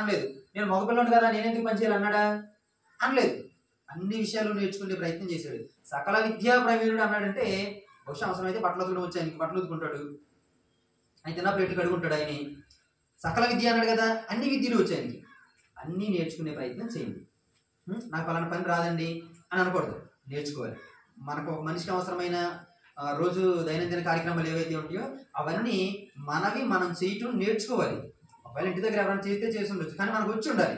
అనలేదు. నేను మగపిల్లని కదా నేనెందుకు పని చేయాలి అన్నాడా? అనలేదు. అన్ని విషయాలు నేర్చుకునే ప్రయత్నం చేశాడు. సకల విద్యా ప్రవీణుడు అన్నాడంటే బహుశా అవసరమైతే బట్టలు ఉతకడం వచ్చి ఆయనకి బట్టలు ఉతుకుంటాడు, ఆయన తిన్న ప్లేట్లు కడుగుంటాడు. ఆయన సకల విద్య అన్నాడు కదా, అన్ని విద్యలు వచ్చాయనికి. అన్నీ నేర్చుకునే ప్రయత్నం చేయండి. నాకు అలాంటి పని రాదండి అని అనకూడదు, నేర్చుకోవాలి. మనకు ఒక మనిషికి అవసరమైన రోజు దైనందిన కార్యక్రమాలు ఏవైతే ఉంటాయో అవన్నీ మనవి మనం చేయటం నేర్చుకోవాలి. ఒకవేళ ఇంటి దగ్గర ఎవరైనా చేస్తే చేసి ఉండొచ్చు, కానీ మనకు వచ్చి ఉండాలి.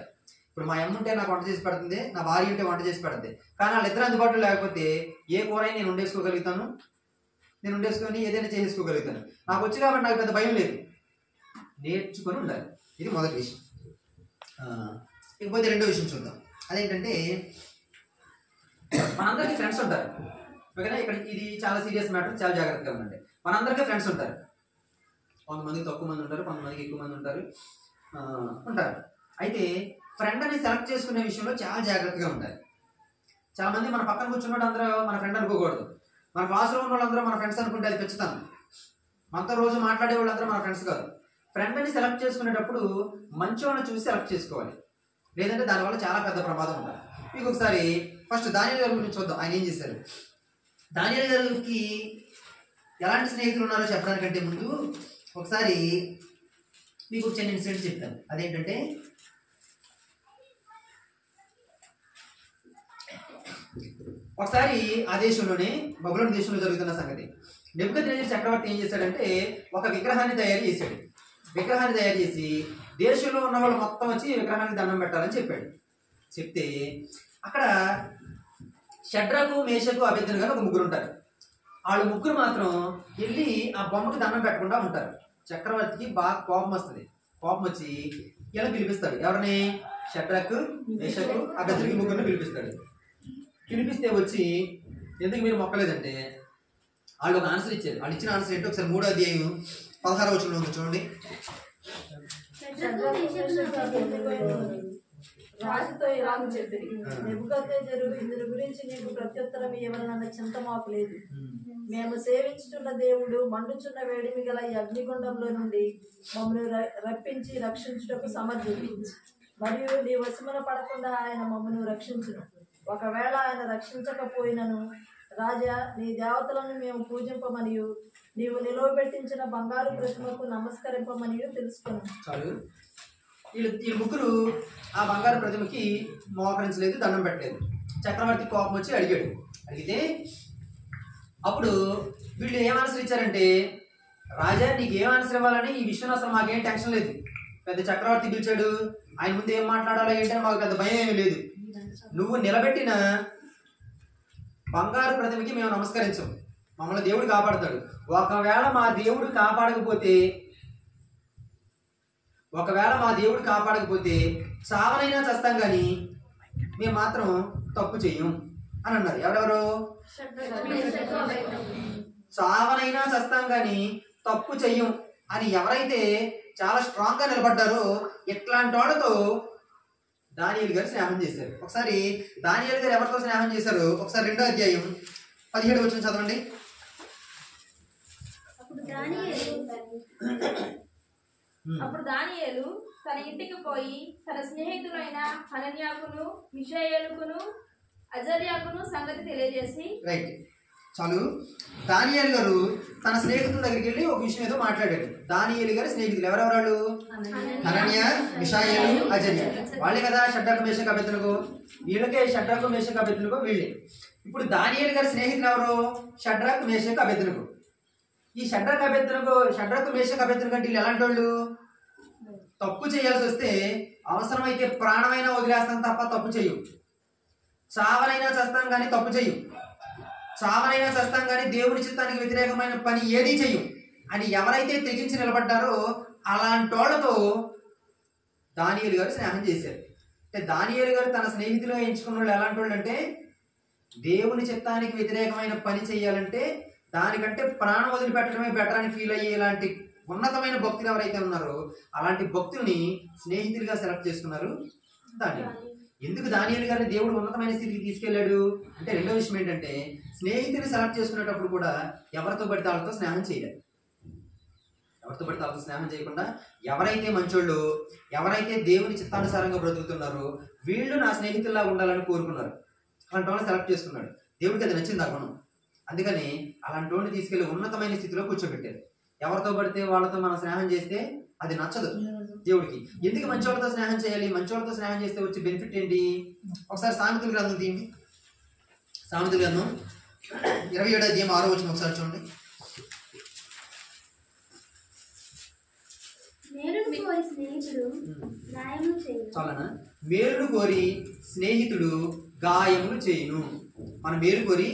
ఇప్పుడు మా అమ్మ ఉంటే నాకు వంట చేసి పెడుతుంది, నా భార్య ఉంటే వంట చేసి పెడుతుంది. కానీ వాళ్ళిద్దరు అందుబాటులో లేకపోతే ఏ కూర నేను వండేసుకోగలుగుతాను, నేను వండేసుకొని ఏదైనా చేసుకోగలుగుతాను. నాకు వచ్చి కాబట్టి నాకు పెద్ద భయం లేదు. నేర్చుకొని ఉండాలి. ఇది మొదటి విషయం. ఇకపోతే రెండో విషయం చూద్దాం. అదేంటంటే మనందరికీ ఫ్రెండ్స్ ఉంటారు. ఓకేనా? ఇక్కడ ఇది చాలా సీరియస్ మ్యాటర్, చాలా జాగ్రత్తగా ఉండండి. మనందరికీ ఫ్రెండ్స్ ఉంటారు. కొంతమందికి తక్కువ మంది ఉంటారు, కొంతమందికి ఎక్కువ మంది ఉంటారు. అయితే ఫ్రెండ్ అని సెలెక్ట్ చేసుకునే విషయంలో చాలా జాగ్రత్తగా ఉండాలి. చాలా మంది మన పక్కన కూర్చున్నట్టు అందరూ మన ఫ్రెండ్ అనుకోకూడదు. మన క్లాస్లో ఉన్న వాళ్ళందరూ మన ఫ్రెండ్స్ అనుకుంటే అది పెంచుతాను. మనతో రోజు మాట్లాడే వాళ్ళందరూ మన ఫ్రెండ్స్ కాదు. ఫ్రెండ్ అని సెలెక్ట్ చేసుకునేటప్పుడు మంచి వాళ్ళని చూసి సెలెక్ట్ చేసుకోవాలి, లేదంటే దానివల్ల చాలా పెద్ద ప్రమాదం ఉంటుంది. మీకు ఒకసారి ఫస్ట్ దానియేలు గారి గురించి చూద్దాం. ఆయన ఏం చేశారు? దానియేలు గారికి ఎలాంటి స్నేహితులు ఉన్నారో చెప్పడానికంటే ముందు ఒకసారి మీకు ఒక చిన్న ఇన్సిడెంట్ చెప్తాను. అదేంటంటే ఒకసారి ఆ దేశంలోనే బబులోను దేశంలో జరుగుతున్న సంగతి. నెబుకద్నెజర్ చక్రవర్తి ఏం చేశాడంటే ఒక విగ్రహాన్ని తయారు చేశాడు. విగ్రహాన్ని తయారు చేసి దేశంలో ఉన్న వాళ్ళు మొత్తం వచ్చి విగ్రహానికి దండం పెట్టాలని చెప్పాడు. చెప్తే అక్కడ షడ్రకు, మేషకు, అబేద్నెగో ఒక ముగ్గురు ఉంటారు. వాళ్ళు ముగ్గురు మాత్రం వెళ్ళి ఆ బొమ్మకి దండం పెట్టకుండా ఉంటారు. చక్రవర్తికి బాగా కోపం వస్తుంది. కోపం వచ్చి ఇలా పిలిపిస్తాడు. ఎవరిని? షడ్రకు, మేషకు, అబేద్నెగో ముగ్గురిని పిలిపిస్తాడు. పిలిపిస్తే వచ్చి ఎందుకు మీరు మొక్కలేదంటే వాళ్ళు ఒక ఆన్సర్ ఇచ్చారు. వాళ్ళు ఇచ్చిన ఆన్సర్ ఏంటో ఒకసారి 3వ అధ్యాయం 16వ వచనంలో ఉంది చూడండి. రాజుతో ఇలాగ చెప్పిరి, నెబుకద్నెజరు ఇందుని గురించి నీకు ప్రత్యుత్తరం ఇవ్వాలన్న చింత మాకు లేదు. మేము సేవించుచున్న దేవుడు మండుచున్న వేడిమి గల ఈ అగ్నిగుండంలో నుండి మమ్మల్ని రప్పించి రక్షించుటకు సమర్థుడు. మరియు నీ వశమున పడకుండా ఆయన మమ్మల్ని రక్షించును. ఒకవేళ ఆయన రక్షించకపోయినను రాజా, నీ దేవతలను మేము పూజింపమనియు నీవు నిలవబెట్టించిన బంగారు ప్రతిమకు నమస్కరింపమనియు తెలుసుకున్నాం. చాలు. ఈ ముగ్గురు ఆ బంగారు ప్రతిమకి మోకరించలేదు, దండం పెట్టలేదు. చక్రవర్తి కోపం వచ్చి అడిగాడు. అడిగితే అప్పుడు వీళ్ళు ఏం ఆన్సర్ ఇచ్చారంటే, రాజా నీకు ఏం ఆన్సర్ ఇవ్వాలని ఈ విషయంలో అసలు మాకేం టెన్షన్ లేదు. పెద్ద చక్రవర్తి పిలిచాడు, ఆయన ముందు ఏం మాట్లాడాలో ఏంటని మాకు పెద్ద భయం ఏమీ లేదు. నువ్వు నిలబెట్టిన బంగారు ప్రతిమకి మేము నమస్కరించం, మమ్మల్ని దేవుడు కాపాడుతాడు. ఒకవేళ మా దేవుడు కాపాడకపోతే చావనైనా చస్తాం కానీ మేము మాత్రం తప్పు చెయ్యం అని అన్నారు. ఎవరెవరు? చావనైనా చస్తాం కానీ తప్పు చెయ్యం అని ఎవరైతే చాలా స్ట్రాంగ్ గా నిలబడ్డారో ఇట్లాంటి వాళ్ళతో దానియేలు గారు స్నేహం చేశారు. ఒకసారి దానియేలు గారు ఎవరితో స్నేహం చేశారు? ఒకసారి 2వ అధ్యాయం 17వ వచనం చదవండి. అప్పుడు దానియేలు తన ఇంటికి పోయి తన స్నేహితులైన హనన్యాకును, మిషాయేలుకును, అజర్యాకును సంగతి తెలియజేసి. రైట్, చాలు. దానియేలు గారు తన స్నేహితుల దగ్గరికి వెళ్ళి ఒక విషయం ఏదో మాట్లాడాడు. దానియేలు గారి స్నేహితులు ఎవరెవరాళ్ళు? హనన్యా, మిషాయేలు, అజర్యా. వాళ్ళే కదా షడ్రకు, మేషకు, అబేద్నెగో. వీళ్ళకే షడ్రకు, మేషకు, అబేద్నెగో వీళ్ళే. ఇప్పుడు దానియేలు గారి స్నేహితులు ఎవరు? షడ్రకు, మేషకు, అబేద్నెగో. ఈ షడ్రకు, మేషకు, అబేద్నెగో అంటే వీళ్ళు ఎలాంటి వాళ్ళు? తప్పు చేయాల్సి వస్తే అవసరమైతే ప్రాణమైనా వదిలేస్తాం తప్ప తప్పు చెయ్యం. చావనైనా చేస్తాం కానీ తప్పు చెయ్యం. చావనైనా చేస్తాం కానీ దేవుని చిత్తానికి వ్యతిరేకమైన పని ఏదీ చెయ్యం అని ఎవరైతే తెగించి నిలబడ్డారో అలాంటి వాళ్ళతో దానియేలు గారు స్నేహం చేశారు. అంటే దానియేలు గారు తన స్నేహితులుగా ఎంచుకున్న వాళ్ళు ఎలాంటి వాళ్ళు అంటే, దేవుని చిత్తానికి వ్యతిరేకమైన పని చేయాలంటే దానికంటే ప్రాణం వదిలిపెట్టడమే బెటర్ అని ఫీల్ అయ్యే ఇలాంటి ఉన్నతమైన భక్తులు ఎవరైతే ఉన్నారో అలాంటి భక్తుల్ని స్నేహితులుగా సెలెక్ట్ చేసుకున్నారు దానియేలు. ఎందుకు దానియేలు గారిని దేవుడు ఉన్నతమైన స్థితికి తీసుకెళ్లాడు అంటే, రెండో విషయం ఏంటంటే, స్నేహితుని సెలెక్ట్ చేసుకునేటప్పుడు కూడా ఎవరితో పడితే వాళ్ళతో స్నేహం చేయాలి. ఎవరితో పడితే వాళ్ళతో స్నేహం చేయకుండా ఎవరైతే మంచోళ్ళు, ఎవరైతే దేవుని చిత్తానుసారంగా బ్రతుకుతున్నారో వీళ్ళు నా స్నేహితుల్లా ఉండాలని కోరుకున్నారు. అలాంటి వాళ్ళని సెలెక్ట్ చేసుకున్నాడు. దేవుడికి అది నచ్చింది ఆ గుణం. అందుకని అలాంటి వాడిని తీసుకెళ్లి ఉన్నతమైన స్థితిలో కూర్చోబెట్టారు. ఎవరితో పడితే వాళ్ళతో మనం స్నేహం చేస్తే అది నచ్చదు దేవుడికి. ఎందుకు మంచోళ్ళతో స్నేహం చేయాలి? మంచోళ్ళతో స్నేహం చేస్తే వచ్చే బెనిఫిట్ ఏంటి? ఒకసారి సామెతల గ్రంథం తీయండి. సామెతల గ్రంథం 27వ అధ్యాయం 6వ వచనం ఒకసారి చూడండి. చాలనా? మేలును కోరి స్నేహితుడు గాయములు చేయును. మన మేలు కోరి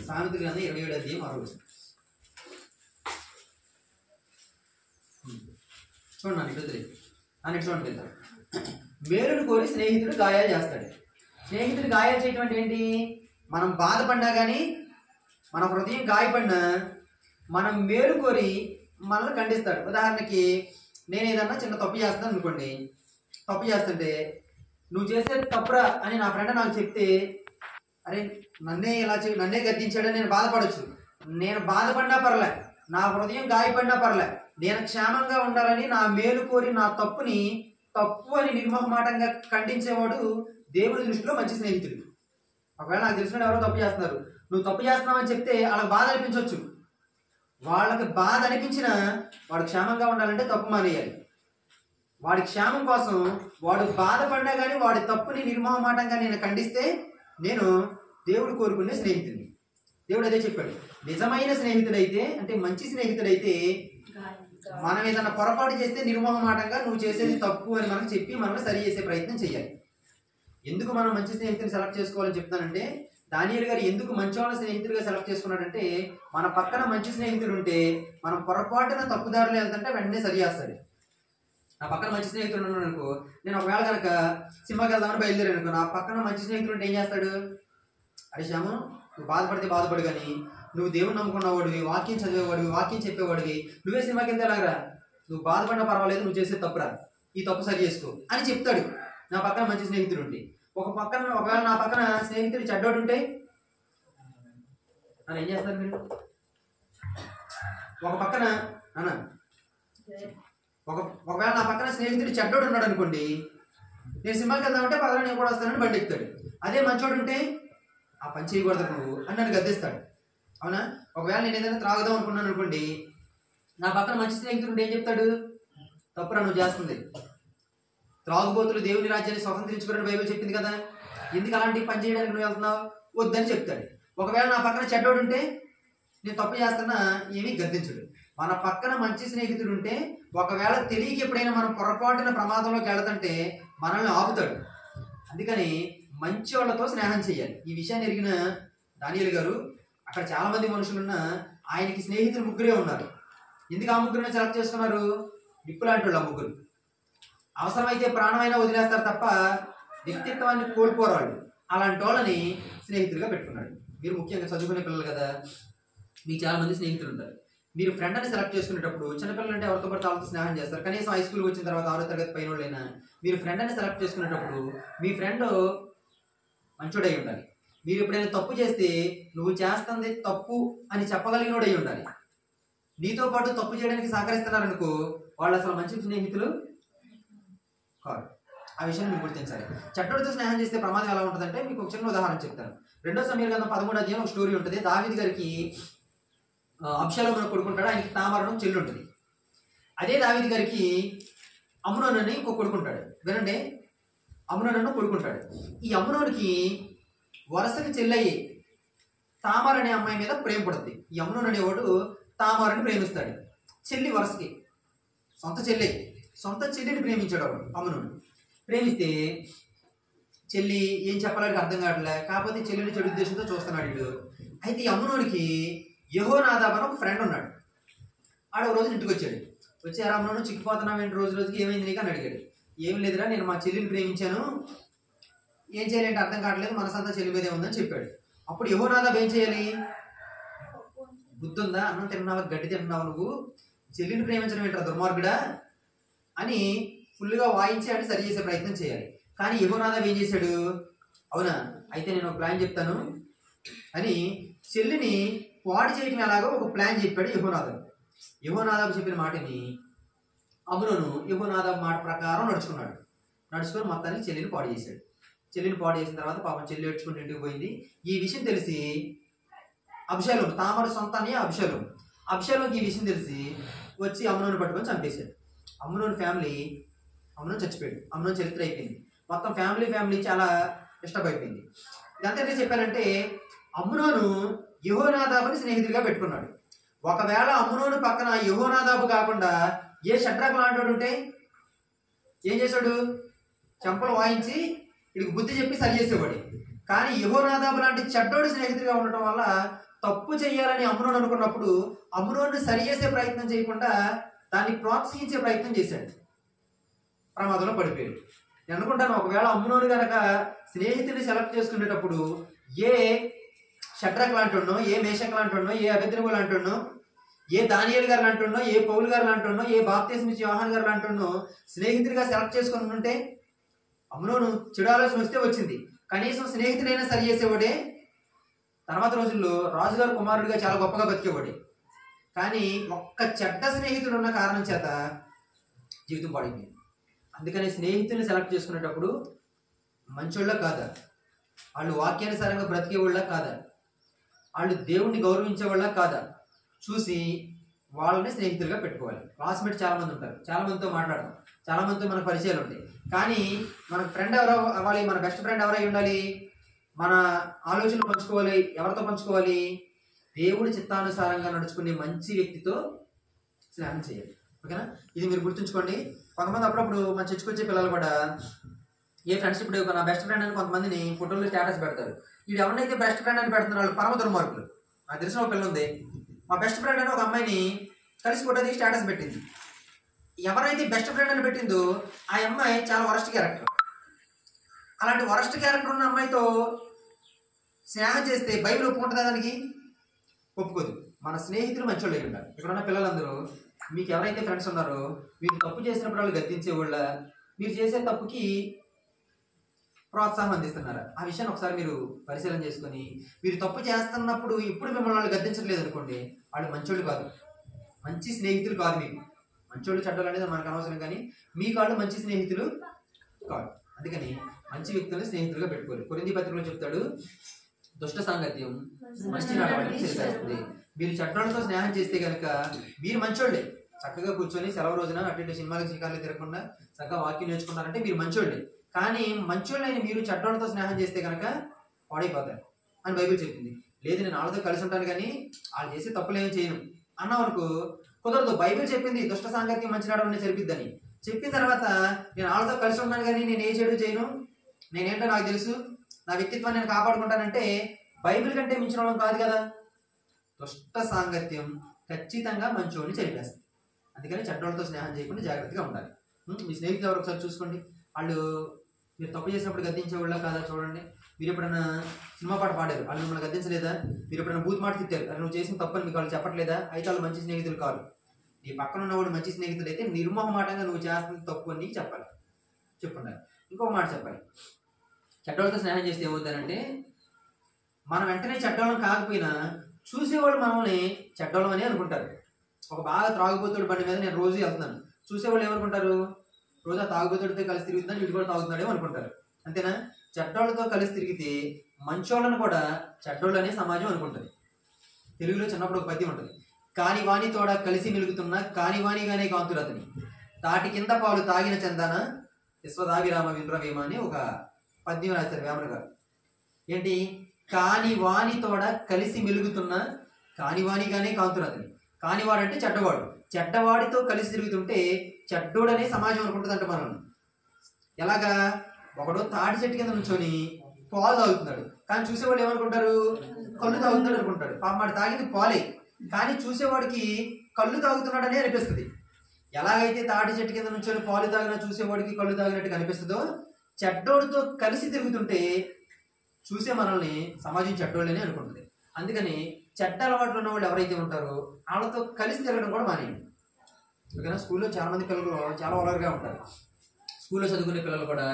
సామెతల గ్రంథం 27వ అధ్యాయం 6వ వచనం చూడండి. అన్నిటి చూడండి వెళ్తాడు. మేలును కోరి స్నేహితుడు గాయాలు చేస్తాడు. స్నేహితుడు గాయాలు చేయటం అంటే ఏంటి? మనం బాధపడినా కానీ, మన హృదయం గాయపడినా మనం మేలు కోరి మనల్ని ఖండిస్తాడు. ఉదాహరణకి నేను ఏదన్నా చిన్న తప్పు చేస్తాను అనుకోండి. తప్పు చేస్తుంటే నువ్వు చేసేది తప్పురా అని నా ఫ్రెండ్ నాకు చెప్తే, అరే నన్నే నన్నే గద్దించాడని నేను బాధపడవచ్చు. నేను బాధపడినా పర్లే, నా హృదయం గాయపడినా పర్లే, నేను క్షేమంగా ఉండాలని నా మేలు కోరి నా తప్పుని తప్పు అని నిర్మోహమాటంగా ఖండించేవాడు దేవుడి దృష్టిలో మంచి స్నేహితుడు. ఒకవేళ నాకు తెలిసిన ఎవరో తప్పు చేస్తున్నారు, నువ్వు తప్పు చేస్తున్నావని చెప్తే వాళ్ళకి బాధ అనిపించవచ్చు. వాళ్ళకి బాధ అనిపించినా వాడు క్షేమంగా ఉండాలంటే తప్పు మానేయాలి. వాడి క్షేమం కోసం వాడు బాధపడినా కానీ వాడి తప్పుని నిర్మోహమాటంగా నేను ఖండిస్తే నేను దేవుడు కోరుకునే స్నేహితుడిని. దేవుడు అదే చెప్పాడు. నిజమైన స్నేహితుడైతే, అంటే మంచి స్నేహితుడైతే, మనం ఏదైనా పొరపాటు చేస్తే నిర్మోహమాటంగా నువ్వు చేసేది తప్పు అని మనకు చెప్పి మనల్ని సరి చేసే ప్రయత్నం చేయాలి. ఎందుకు మనం మంచి స్నేహితుడిని సెలెక్ట్ చేసుకోవాలని చెప్తానంటే, దానియేలు గారు ఎందుకు మంచివాళ్ళ స్నేహితుడిగా సెలెక్ట్ చేసుకున్నాడంటే, మన పక్కన మంచి స్నేహితుడు ఉంటే మనం పొరపాటున తప్పుదారులు వెళ్తుంటే వెంటనే సరి చేస్తాడు. నా పక్కన మంచి స్నేహితుడు ఉన్నాడు అనుకో, నేను ఒకవేళ కనుక సినిమాకి వెళ్దామని బయలుదేరాను అనుకో, నా పక్కన మంచి స్నేహితుడు ఉంటే ఏం చేస్తాడు? అరే శ్యాము, నువ్వు బాధపడితే బాధపడు, కానీ నువ్వు దేవుని నమ్ముకున్నవాడివి, వాక్యం చదివేవాడివి, వాక్యం చెప్పేవాడివి, నువ్వే సినిమాకి వెళ్తే ఎలాగరా? నువ్వు బాధపడినా పర్వాలేదు, నువ్వు చేసే తప్పురా, ఈ తప్పు సరి చేసుకో అని చెప్తాడు నా పక్కన మంచి స్నేహితుడు ఉంటే. ఒకవేళ నా పక్కన స్నేహితుడు చెడ్డోడు ఉంటే అని ఏం చేస్తారు మీరు? ఒకవేళ నా పక్కన స్నేహితుడు చెడ్డోడు ఉన్నాడు అనుకోండి, నేను సినిమాకి వెళ్దామంటే పదరా నేను కూడా వస్తానని బండి ఎక్కుతాడు. అదే మంచోడు ఉంటే ఆ పని చేయకూడదు నువ్వు అని నన్ను గద్దిస్తాడు. అవునా? ఒకవేళ నేను ఏదైనా త్రాగుదాం అనుకున్నాను అనుకోండి, నా పక్కన మంచి స్నేహితుడు ఉంటే ఏం చెప్తాడు? తప్పురా నువ్వు చేస్తుంది, త్రాగుబోతులు దేవుని రాజ్యాన్ని స్వతంత్రించుకోరని బైబిల్ చెప్పింది కదా, ఎందుకు అలాంటి పని చేయడానికి నువ్వు వెళ్తున్నావు? వద్దని చెప్తాడు. ఒకవేళ నా పక్కన చెడ్డోడు ఉంటే నేను తప్పు చేస్తున్నా ఏమీ గద్దించడు. మన పక్కన మంచి స్నేహితుడు ఉంటే ఒకవేళ తెలియక ఎప్పుడైనా మనం పొరపాటున ప్రమాదంలోకి వెళతంటే మనల్ని ఆపుతాడు. అందుకని మంచి వాళ్ళతో స్నేహం చేయాలి. ఈ విషయాన్ని ఎరిగిన దానియేలు గారు, అక్కడ చాలా మంది మనుషులున్నా ఆయనకి స్నేహితులు ముగ్గురే ఉన్నారు. ఎందుకు ఆ ముగ్గురిని సెలెక్ట్ చేసుకున్నారు? నిప్పులాంటి వాళ్ళు ఆ ముగ్గురు. అవసరమైతే ప్రాణమైనా వదిలేస్తారు తప్ప వ్యక్తిత్వాన్ని కోల్పోరు వాళ్ళు. అలాంటి వాళ్ళని స్నేహితులుగా పెట్టుకున్నాడు. మీరు ముఖ్యంగా చదువుకునే పిల్లలు కదా, మీకు చాలా మంది స్నేహితులు ఉంటారు. మీరు ఫ్రెండ్ అని సెలెక్ట్ చేసుకునేటప్పుడు, చిన్నపిల్లలు అంటే ఎవరితో పడితే వాళ్ళతో స్నేహం చేస్తారు. కనీసం హై స్కూల్కి వచ్చిన తర్వాత 6వ తరగతి పైన వాళ్ళైనా మీరు ఫ్రెండ్ అని సెలెక్ట్ చేసుకునేటప్పుడు మీ ఫ్రెండ్ మంచోడై ఉండాలి. మీరు ఎప్పుడైనా తప్పు చేస్తే నువ్వు చేస్తుంది తప్పు అని చెప్పగలిగినోడై ఉండాలి. నీతో పాటు తప్పు చేయడానికి సహకరిస్తున్నారనుకో, వాళ్ళు అసలు మంచి స్నేహితులు కాదు. ఆ విషయాన్ని మీరు గుర్తించాలి. చెడ్డోడితో స్నేహం చేస్తే ప్రమాదం ఎలా ఉంటుందంటే మీకు ఒక చిన్న ఉదాహరణ చెప్తాను. 2 సమూయేలు గ్రంథం 13వ అధ్యాయం ఒక స్టోరీ ఉంటుంది. దావీదు గారికి అబ్షాలోము కొడుకుంటాడు, ఆయనకి తామారు చెల్లి ఉంటుంది. అదే దావీదు గారికి అమ్నోను అని ఇంకో కొడుకుంటాడు. వినండి, అమ్నోను కొడుకుంటాడు. ఈ అమ్నోనుకి వరుసకి చెల్లయ్యి తామారు అనే అమ్మాయి మీద ప్రేమ పడుతుంది. ఈ అమ్నోను అనేవాడు తామారుని ప్రేమిస్తాడు. చెల్లి వరుసకి సొంత చెల్లిని ప్రేమించాడు వాడు. అమ్నోను ప్రేమిస్తే చెల్లి ఏం చెప్పాలని అర్థం కావట్లే, కాకపోతే చెల్లిని చెడు ఉద్దేశంతో చూస్తున్నాడు వీడు. అయితే ఈ అమ్నోనికి యెహోనాదాబ్ అని ఒక ఫ్రెండ్ ఉన్నాడు. ఆడ ఒక రోజు ఇంటికి వచ్చాడు. వచ్చి అమ్నోను చిక్కిపోతున్నావు ఏంటి రోజుకి, ఏమైంది నీకు అని అడిగాడు. ఏం లేదురా, నేను మా చెల్లిని ప్రేమించాను, ఏం చేయాలంటే అర్థం కావట్లేదు, మనసంతా చెల్లి మీదే ఉందని చెప్పాడు. అప్పుడు యెహోనాదాబ్ ఏం చేయాలి? బుద్ధుందా, అన్నం తిన్నావా, గడ్డి తింటున్నావు, నువ్వు చెల్లిని ప్రేమించడం ఏంట్రా దుర్మార్గుడా అని ఫుల్గా వాయించి అని సరి చేసే ప్రయత్నం చేయాలి. కానీ యెహోనాదాబ్ ఏం చేశాడు? అవునా, అయితే నేను ఒక ప్లాన్ చెప్తాను అని చెల్లిని పాడు చేయటం ఎలాగో ఒక ప్లాన్ చెప్పాడు యెహోనాదాబ్. యెహోనాదాబు చెప్పిన మాటని అమ్నోను యెహోనాదాబు మాట ప్రకారం నడుచుకొని మొత్తానికి చెల్లిని పాడు చేశాడు. చెల్లిని పాడు చేసిన తర్వాత పాపం చెల్లి ఏడ్చుకుంటూ ఇంటికి పోయింది. ఈ విషయం తెలిసి అబ్షాలోము, తామరు సొంతాన్ని అబ్షాలోముకి ఈ విషయం తెలిసి వచ్చి అమ్నోను పట్టుకొని చంపేశాడు. అమ్నోను చచ్చిపోయాడు. అమ్నోను చరిత్ర అయిపోయింది. మొత్తం ఫ్యామిలీ చాలా డిస్టర్బ్ అయిపోయింది. ఇదంతా ఎందుకు చెప్పానంటే అమ్నోను యెహోనాదాబుని స్నేహితుడిగా పెట్టుకున్నాడు. ఒకవేళ అమ్నోను పక్కన యెహోనాదాబు కాకుండా ఏ షడ్రకు లాంటి ఉంటే ఏం చేశాడు? చెంపలు వాయించి వీడికి బుద్ధి చెప్పి సరి చేసేవాడు. కానీ యెహోనాదాబు లాంటి చెడ్డోడు స్నేహితుడిగా ఉండటం వల్ల తప్పు చేయాలని అమ్నోను అనుకున్నప్పుడు అమ్నోను సరి చేసే ప్రయత్నం చేయకుండా దాన్ని ప్రోత్సహించే ప్రయత్నం చేశాడు. ప్రమాదంలో పడిపోయాడు. నేను అనుకుంటాను ఒకవేళ అమ్నోను కనుక స్నేహితుడిని సెలెక్ట్ చేసుకునేటప్పుడు ఏ షడ్రక్ లాంటి ఏ మేషక్ లాంటి ఏ అబెద్నెగో లాంటి ఏ దానియేలు గారు లాంటి ఏ పౌలు గారు లాంటి ఏ బాప్తిస్మం ఇచ్చే యోహాను గారు లాంటి స్నేహితుడిగా సెలెక్ట్ చేసుకుని ఉంటే అమ్నోను చెడు ఆలోచన వస్తే వచ్చింది, కనీసం స్నేహితుడైనా సరి చేసేవాడే. తర్వాత రోజుల్లో రాజుగారు కుమారుడిగా చాలా గొప్పగా బతికేవాడే. కానీ ఒక్క చెడ్డ స్నేహితుడు ఉన్న కారణం చేత జీవితం పాడైంది. అందుకని స్నేహితుల్ని సెలెక్ట్ చేసుకునేటప్పుడు మంచోళ్ళ కాదా, వాళ్ళు వాక్యానుసారంగా బ్రతికేవాళ్ళ కాదా, వాళ్ళు దేవుణ్ణి గౌరవించేవాళ్ళ కాదా చూసి వాళ్ళని స్నేహితులుగా పెట్టుకోవాలి. క్లాస్మేట్స్ చాలా మంది ఉంటారు, చాలా మందితో మాట్లాడతాం, చాలా మందితో మనకు పరిచయాలు ఉంటాయి. కానీ మనకు ఫ్రెండ్ ఎవరో అవ్వాలి, మన బెస్ట్ ఫ్రెండ్ ఎవరై ఉండాలి, మన ఆలోచనలు పంచుకోవాలి. ఎవరితో పంచుకోవాలి? దేవుడి చిత్తానుసారంగా నడుచుకునే మంచి వ్యక్తితో స్నేహం చేయాలి. ఓకేనా? ఇది మీరు గుర్తుంచుకోండి. కొంతమంది అప్పుడప్పుడు మన చర్చకొచ్చే పిల్లలు కూడా ఏ ఫ్రెండ్స్, ఇప్పుడు నా బెస్ట్ ఫ్రెండ్ అని కొంతమందిని ఫోటోలు స్టేటస్ పెడతారు. వీడు ఎవరినైతే బెస్ట్ ఫ్రెండ్ అని పెడుతున్నారు వాళ్ళు పరమ దుర్మార్గులు. నాకు తెలిసిన ఒక పిల్ల ఉంది, మా బెస్ట్ ఫ్రెండ్ అని ఒక అమ్మాయిని కలిసి ఫోటో తీసి స్టేటస్ పెట్టింది. ఎవరైతే బెస్ట్ ఫ్రెండ్ అని పెట్టిందో ఆ అమ్మాయి చాలా వరస్ట్ క్యారెక్టర్. అలాంటి వరస్ట్ క్యారెక్టర్ ఉన్న అమ్మాయితో స్నేహం చేస్తే బైబిల్ ఒప్పుకుంటుందా? దానికి ఒప్పుకోదు. మన స్నేహితులు మంచోళ్ళు అయి ఉండాలి. ఇక్కడ ఉన్న పిల్లలందరూ మీకు ఎవరైతే ఫ్రెండ్స్ ఉన్నారో మీరు తప్పు చేసినప్పుడు వాళ్ళు గద్దించేవాళ్ళ, మీరు చేసే తప్పుకి ప్రోత్సాహం అందిస్తున్నారా? ఆ విషయాన్ని ఒకసారి మీరు పరిశీలన చేసుకొని, మీరు తప్పు చేస్తున్నప్పుడు ఇప్పుడు మిమ్మల్ని వాళ్ళు గద్దించట్లేదు అనుకోండి, వాళ్ళు మంచోళ్ళు కాదు, మంచి స్నేహితులు కాదు. మీకు మంచోళ్ళు చెడ్డలు అనేది మనకు అనవసరం, కానీ మీకు వాళ్ళు మంచి స్నేహితులు కాదు. అందుకని మంచి వ్యక్తులను స్నేహితులుగా పెట్టుకోవాలి. కొరింథీ పత్రికలో చెప్తాడు, దుష్ట సాంగత్యం మంచి నడవడిని చేసేస్తుంది. మీరు చెడ్డలతో స్నేహం చేస్తే కనుక మీరు మంచోళ్ళే. చక్కగా కూర్చొని సెలవు రోజున అటు ఇటు సినిమాలకు శిఖార్లు తిరగకుండా చక్కగా వాక్యం నేర్చుకున్నారంటే మీరు మంచోళ్ళే. కానీ మంచోళ్ళైన మీరు చెడ్డలతో స్నేహం చేస్తే కనుక పాడైపోతారు అని బైబిల్ చెప్పింది. లేదు నేను వాళ్ళతో కలిసి ఉంటాను కానీ వాళ్ళు చేసే తప్పులేమీ చేయను అన్న వరకు కుదరదు. బైబిల్ చెప్పింది దుష్ట సాంగత్యం మంచి నడవడిని జరిపిద్దని. చెప్పిన తర్వాత నేను వాళ్ళతో కలిసి ఉన్నాను కానీ నేను ఏ చెడు చేయను, నేనేంటో నాకు తెలుసు, నా వ్యక్తిత్వాన్ని నేను కాపాడుకుంటానంటే బైబిల్ కంటే మించిన వాళ్ళం కాదు కదా. దుష్ట సాంగత్యం ఖచ్చితంగా మంచోడిని చెరిపేస్తుంది. అందుకని చెడ్డోళ్ళతో స్నేహం చేయకుండా జాగ్రత్తగా ఉండాలి. మీ స్నేహితులు ఎవరు ఒకసారి చూసుకోండి, వాళ్ళు మీరు తప్పు చేసినప్పుడు గద్దించేవాళ్ళ కాదా చూడండి. మీరు ఎప్పుడైనా సినిమా పాట పాడారు, వాళ్ళు మిమ్మల్ని గద్దించలేదా? మీరు ఎప్పుడైనా బూత్ మాట తిట్టారు, అది నువ్వు చేసిన తప్పని మీకు వాళ్ళు చెప్పట్లేదా? అయితే వాళ్ళు మంచి స్నేహితులు కాదు. నీ పక్కన ఉన్నవాడు మంచి స్నేహితుడు అయితే నిర్మోహమాటంగా నువ్వు చేస్తున్న తప్పు అని నీకు చెప్పాలి, చెప్పుండాలి. ఇంకొక మాట చెప్పాలి, చెడ్డోళ్ళతో స్నేహం చేస్తే ఏమవుతారంటే మనం వెంటనే చెడ్డోళ్ళం కాకపోయినా చూసేవాళ్ళు మనల్ని చెడ్డోళ్ళం అని అనుకుంటారు. ఒక బాగా త్రాగుబోతుడు బండి మీద నేను రోజు వెళ్తున్నాను, చూసేవాళ్ళు ఏమనుకుంటారు? రోజు ఆ తాగుబోతుడితో కలిసి తిరుగుతున్నాను, వీడు కూడా తాగుతున్నాడేమో అనుకుంటారు. అంతేనా? చెడ్డోళ్ళతో కలిసి తిరిగితే మంచోళ్ళను కూడా చెడ్డోళ్ళు అనే సమాజం అనుకుంటుంది. తెలుగులో చిన్నప్పుడు ఒక పద్యం ఉంటుంది, కాని వాణి తోడ కలిసి మెలుగుతున్న కానివాణిగానే కాంతులు అతని, తాటి కింద పాలు తాగిన చందాన విశ్వదాభిరామ వినురవేమ అని ఒక పద్యం రాశారు వేమన గారు. ఏంటి? కానివాణి తోడ కలిసి మెలుగుతున్న కానివాణిగానే కాంతులు అతని. కానివాడంటే చెడ్డవాడు, చెడ్డవాడితో కలిసి తిరుగుతుంటే చెడ్డోడనే సమాజం అనుకుంటుందంట మనల్ని. ఎలాగా? ఒకడు తాటి చెట్టు కింద నుంచొని పాలు తాగుతున్నాడు, కానీ చూసేవాడు ఏమనుకుంటారు? కళ్ళు తాగుతున్నాడు అనుకుంటాడు. పాపమాడు తాగింది పాలే, కానీ చూసేవాడికి కళ్ళు తాగుతున్నాడనే అనిపిస్తుంది. ఎలాగైతే తాటి చెట్టు కింద నుంచొని పాలు తాగినా చూసేవాడికి కళ్ళు తాగినట్టు కనిపిస్తుందో, చెడ్డోడితో కలిసి తిరుగుతుంటే చూసే మనల్ని సమాజం చెడ్డోళ్ళని అనుకుంటుంది. అందుకని చెడ్డ అలవాట్లు ఉన్న వాళ్ళు ఎవరైతే ఉంటారో వాళ్ళతో కలిసి తిరగడం కూడా మానేయండి. ఓకేనా? స్కూల్లో చాలా మంది పిల్లలు చాలా వలర్గా ఉంటారు. స్కూల్లో చదువుకునే పిల్లలు కూడా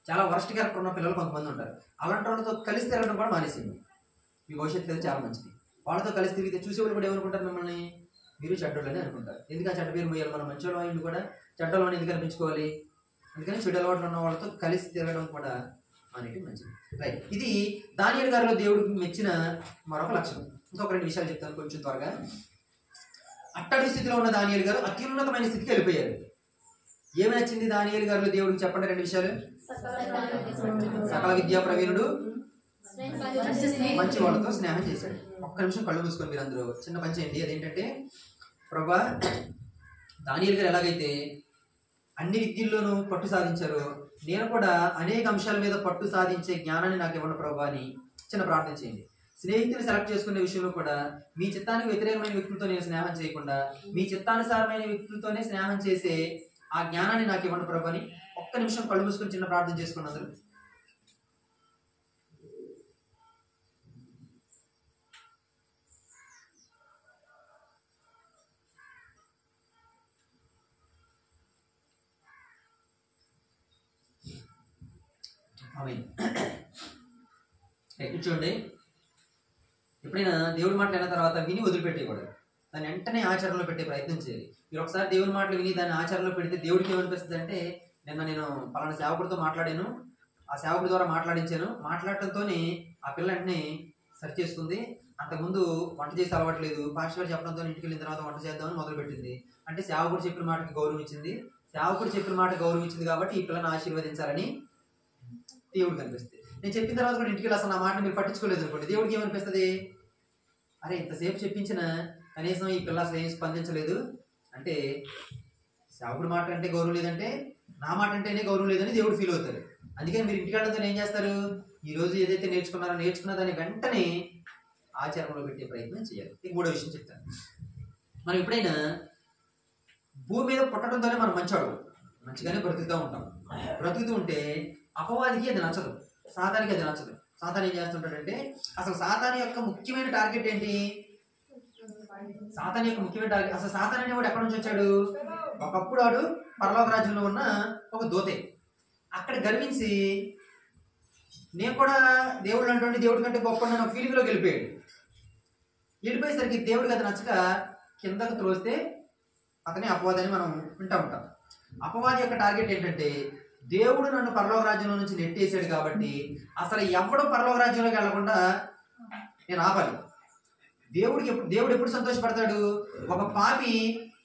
చాలా వరస్ట్ క్యారెక్టర్ ఉన్న పిల్లలు కొంతమంది ఉంటారు. అలాంటి వాళ్ళతో కలిసి తిరగడం కూడా మానేసింది. మీ భవిష్యత్తు అయితే చాలా మంచిది. వాళ్ళతో కలిసి తిరిగితే చూసేవాళ్ళు కూడా ఏమనుకుంటారు? మిమ్మల్ని మీరు చెడ్డోళ్ళని అనుకుంటారు. ఎందుకు ఆ చెడ్డ పేరు మోయాలి? మనం మంచి వాళ్ళని కూడా చెడ్డోళ్ళని ఎందుకు అనిపించుకోవాలి? అందుకని చెడు అలవాట్లు ఉన్న వాళ్ళతో కలిసి తిరగడం కూడా మనకి మంచిది. రైట్, ఇది దానియేలు గారిలో దేవుడికి మెచ్చిన మరొక లక్షణం. ఇంకొక 2 విషయాలు చెప్తాను కొంచెం త్వరగా. అట్టడి స్థితిలో ఉన్న దానియేలు గారు అత్యున్నతమైన స్థితికి వెళ్ళిపోయారు. ఏమి నచ్చింది దానియేలు గారిలో దేవుడికి? చెప్పండి 2 విషయాలు. సకల విద్యా ప్రవీణుడు, మంచి వాళ్ళతో స్నేహం చేశాడు. ఒక్క నిమిషం కళ్ళు మూసుకొని మీరు అందరూ చిన్న పని చేయండి. అదేంటంటే, ప్రభా దానియేలు గారు ఎలాగైతే అన్ని విద్యల్లోనూ పట్టు సాధించారో నేను కూడా అనేక అంశాల మీద పట్టు సాధించే జ్ఞానాన్ని నాకు ఇవ్వండి ప్రభా అని చిన్న ప్రార్థన చేయండి. స్నేహితులు సెలెక్ట్ చేసుకునే విషయంలో కూడా మీ చిత్తానికి వ్యతిరేకమైన వ్యక్తులతో నేను స్నేహం చేయకుండా మీ చిత్తానుసారమైన వ్యక్తులతోనే స్నేహం చేసే ఆ జ్ఞానాన్ని నాకు ఇవ్వండి ప్రభా అని ఒక్క నిమిషం కళ్ళు మూసుకొని చిన్న ప్రార్థన చేసుకున్న అందరూ. కూర్చోండి. ఎప్పుడైనా దేవుడి మాటలు అయిన తర్వాత విని వదిలిపెట్టేయకూడదు. దాన్ని వెంటనే ఆచరణలో పెట్టే ప్రయత్నం చేయాలి. మీరు ఒకసారి దేవుడి మాటలు విని దాన్ని ఆచరణలో పెడితే దేవుడికి ఏమనిపిస్తుంది అంటే, నిన్న నేను పలానా సేవకుడితో మాట్లాడాను, ఆ సేవకుడి ద్వారా మాట్లాడటంతోనే ఆ పిల్ల వెంటనే సరి చేసుకుంది. అంతకుముందు వంట చేసి అలవాట్లేదు, పాస్టర్ గారు చెప్పడంతో ఇంటికి వెళ్ళిన తర్వాత వంట చేద్దామని మొదలుపెట్టింది. అంటే సేవకుడు చెప్పిన మాటకి గౌరవం ఇచ్చింది. సేవకుడు చెప్పిన మాట గౌరవం ఇచ్చింది కాబట్టి ఈ పిల్లని ఆశీర్వదించాలని దేవుడికి అనిపిస్తుంది. నేను చెప్పిన తర్వాత కూడా ఇంటికి అసలు నా మాటను మీరు పట్టించుకోలేదు అనుకోండి, దేవుడికి ఏమనిపిస్తుంది? అరే ఇంతసేపు చెప్పించిన కనీసం ఈ పిల్ల అసలు ఏం స్పందించలేదు అంటే, సేవకుడి మాట అంటే గౌరవం లేదంటే నా మాట అంటేనే గౌరవం లేదని దేవుడు ఫీల్ అవుతారు. అందుకని మీరు ఇంటికి వెళ్ళడంతో ఏం చేస్తారు? ఈ రోజు ఏదైతే నేర్చుకున్న దాన్ని వెంటనే ఆచరణలో పెట్టే ప్రయత్నం చేయాలి. ఇది 3వ విషయం చెప్తాను. మనం ఎప్పుడైనా భూమి మీద పుట్టడంతోనే మనం మంచిగానే బ్రతుకుతూ ఉంటాం. బ్రతుకుతూ ఉంటే అపవాదికి అది నచ్చదు, సాతానికి అది నచ్చదు. సాతాన్ ఏం చేస్తుంటాడంటే, అసలు సాతాన్ యొక్క ముఖ్యమైన టార్గెట్ ఏంటి? అసలు సాతాన్ అనేవాడు ఎక్కడి నుంచి వచ్చాడు? ఒకప్పుడు వాడు పరలోక రాజ్యంలో ఉన్న ఒక దూతే. అక్కడ గర్వించి నేను కూడా దేవుడు అంటే దేవుడి కంటే గొప్ప ఒక ఫీలింగ్లోకి వెళ్ళిపోయేసరికి దేవుడికి అది నచ్చక కిందకు త్రోస్తే అతనే అపవాది అని మనం వింటూ ఉంటాం. అపవాది యొక్క టార్గెట్ ఏంటంటే, దేవుడు నన్ను పరలోక రాజ్యంలో నుంచి నెట్టేసాడు కాబట్టి అసలు ఎవడు పరలోక రాజ్యంలోకి వెళ్లకుండా నేను ఆపాలి. దేవుడు ఎప్పుడు సంతోషపడతాడు? ఒక పాపి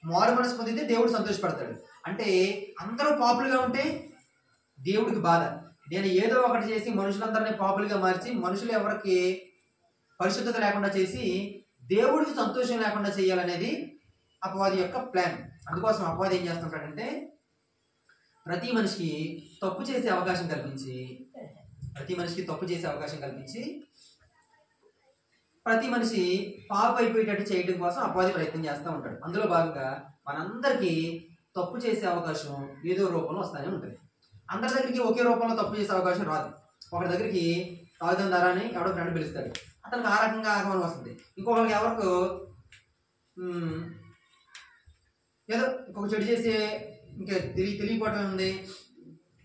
మారు మనసు పొందితే దేవుడు సంతోషపడతాడు. అంటే అందరూ పాపులుగా ఉంటే దేవుడికి బాధ. నేను ఏదో ఒకటి చేసి మనుషులందరినీ పాపులుగా మార్చి మనుషులు ఎవరికి పరిశుద్ధత లేకుండా చేసి దేవుడికి సంతోషం లేకుండా చేయాలనేది అపవాది యొక్క ప్లాన్. అందుకోసం అపవాది ఏం చేస్తుంటాడంటే, ప్రతి మనిషికి తప్పు చేసే అవకాశం కల్పించి ప్రతి మనిషి పాప అయిపోయేటట్టు చేయడం కోసం అపవాది ప్రయత్నం చేస్తూ ఉంటాడు. అందులో భాగంగా మనందరికీ తప్పు చేసే అవకాశం ఏదో రూపంలో వస్తూనే ఉంటుంది. అందరి దగ్గరికి ఒకే రూపంలో తప్పు చేసే అవకాశం రాదు. ఒకరి దగ్గరికి తాగుదాం ధర అని ఎవడో ఫ్రెండ్ పిలుస్తాడు, అతనికి ఆ రకంగా ఆగమనం వస్తుంది. ఇంకొకరికి ఎవరికి ఏదో ఇంకొక చెడు చేసే ఇంకా తెలియకపోవటం ఉంది.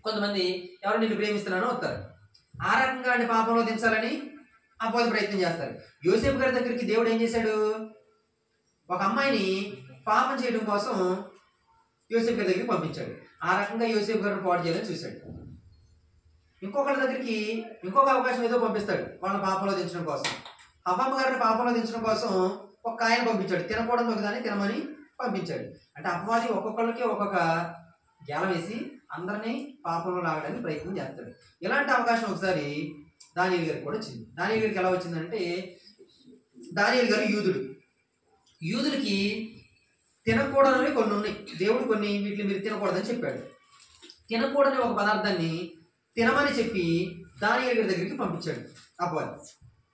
కొంతమంది ఎవరు నిన్ను ప్రేమిస్తున్నానో వస్తారు, ఆ రకంగా పాపంలో దించాలని అపవాది ప్రయత్నం చేస్తారు. యోసేపు గారి దగ్గరికి దేవుడు ఏం చేశాడు? ఒక అమ్మాయిని పాపం చేయడం కోసం యోసేపు గారి దగ్గరికి పంపించాడు. ఆ రకంగా యోసేపు గారిని పాడు చేయాలని చూశాడు. ఇంకొకరి దగ్గరికి ఇంకొక అవకాశం ఏదో పంపిస్తాడు వాళ్ళ పాపంలో దించడం కోసం. అవ్వమ్మ గారిని పాపంలో దించడం కోసం ఒక కాయను పంపించాడు, తినకూడదు ఒకదాన్ని తినమని పంపించాడు. అంటే అపవాది ఒక్కొక్కరికి ఒక్కొక్క గేల వేసి అందరినీ పాపంలో లాగడానికి ప్రయత్నం చేస్తాడు. ఇలాంటి అవకాశం ఒకసారి దానియేలు గారికి కూడా వచ్చింది. దానియేలు గారికి ఎలా వచ్చిందంటే, దానియేలు గారు యూదులకి తినకూడనివి కొన్ని ఉన్నాయి. దేవుడు కొన్ని వీటిని మీరు తినకూడదని చెప్పాడు. తినకూడని ఒక పదార్థాన్ని తినమని చెప్పి దానియేలు గారి దగ్గరికి పంపించాడు అపవాది.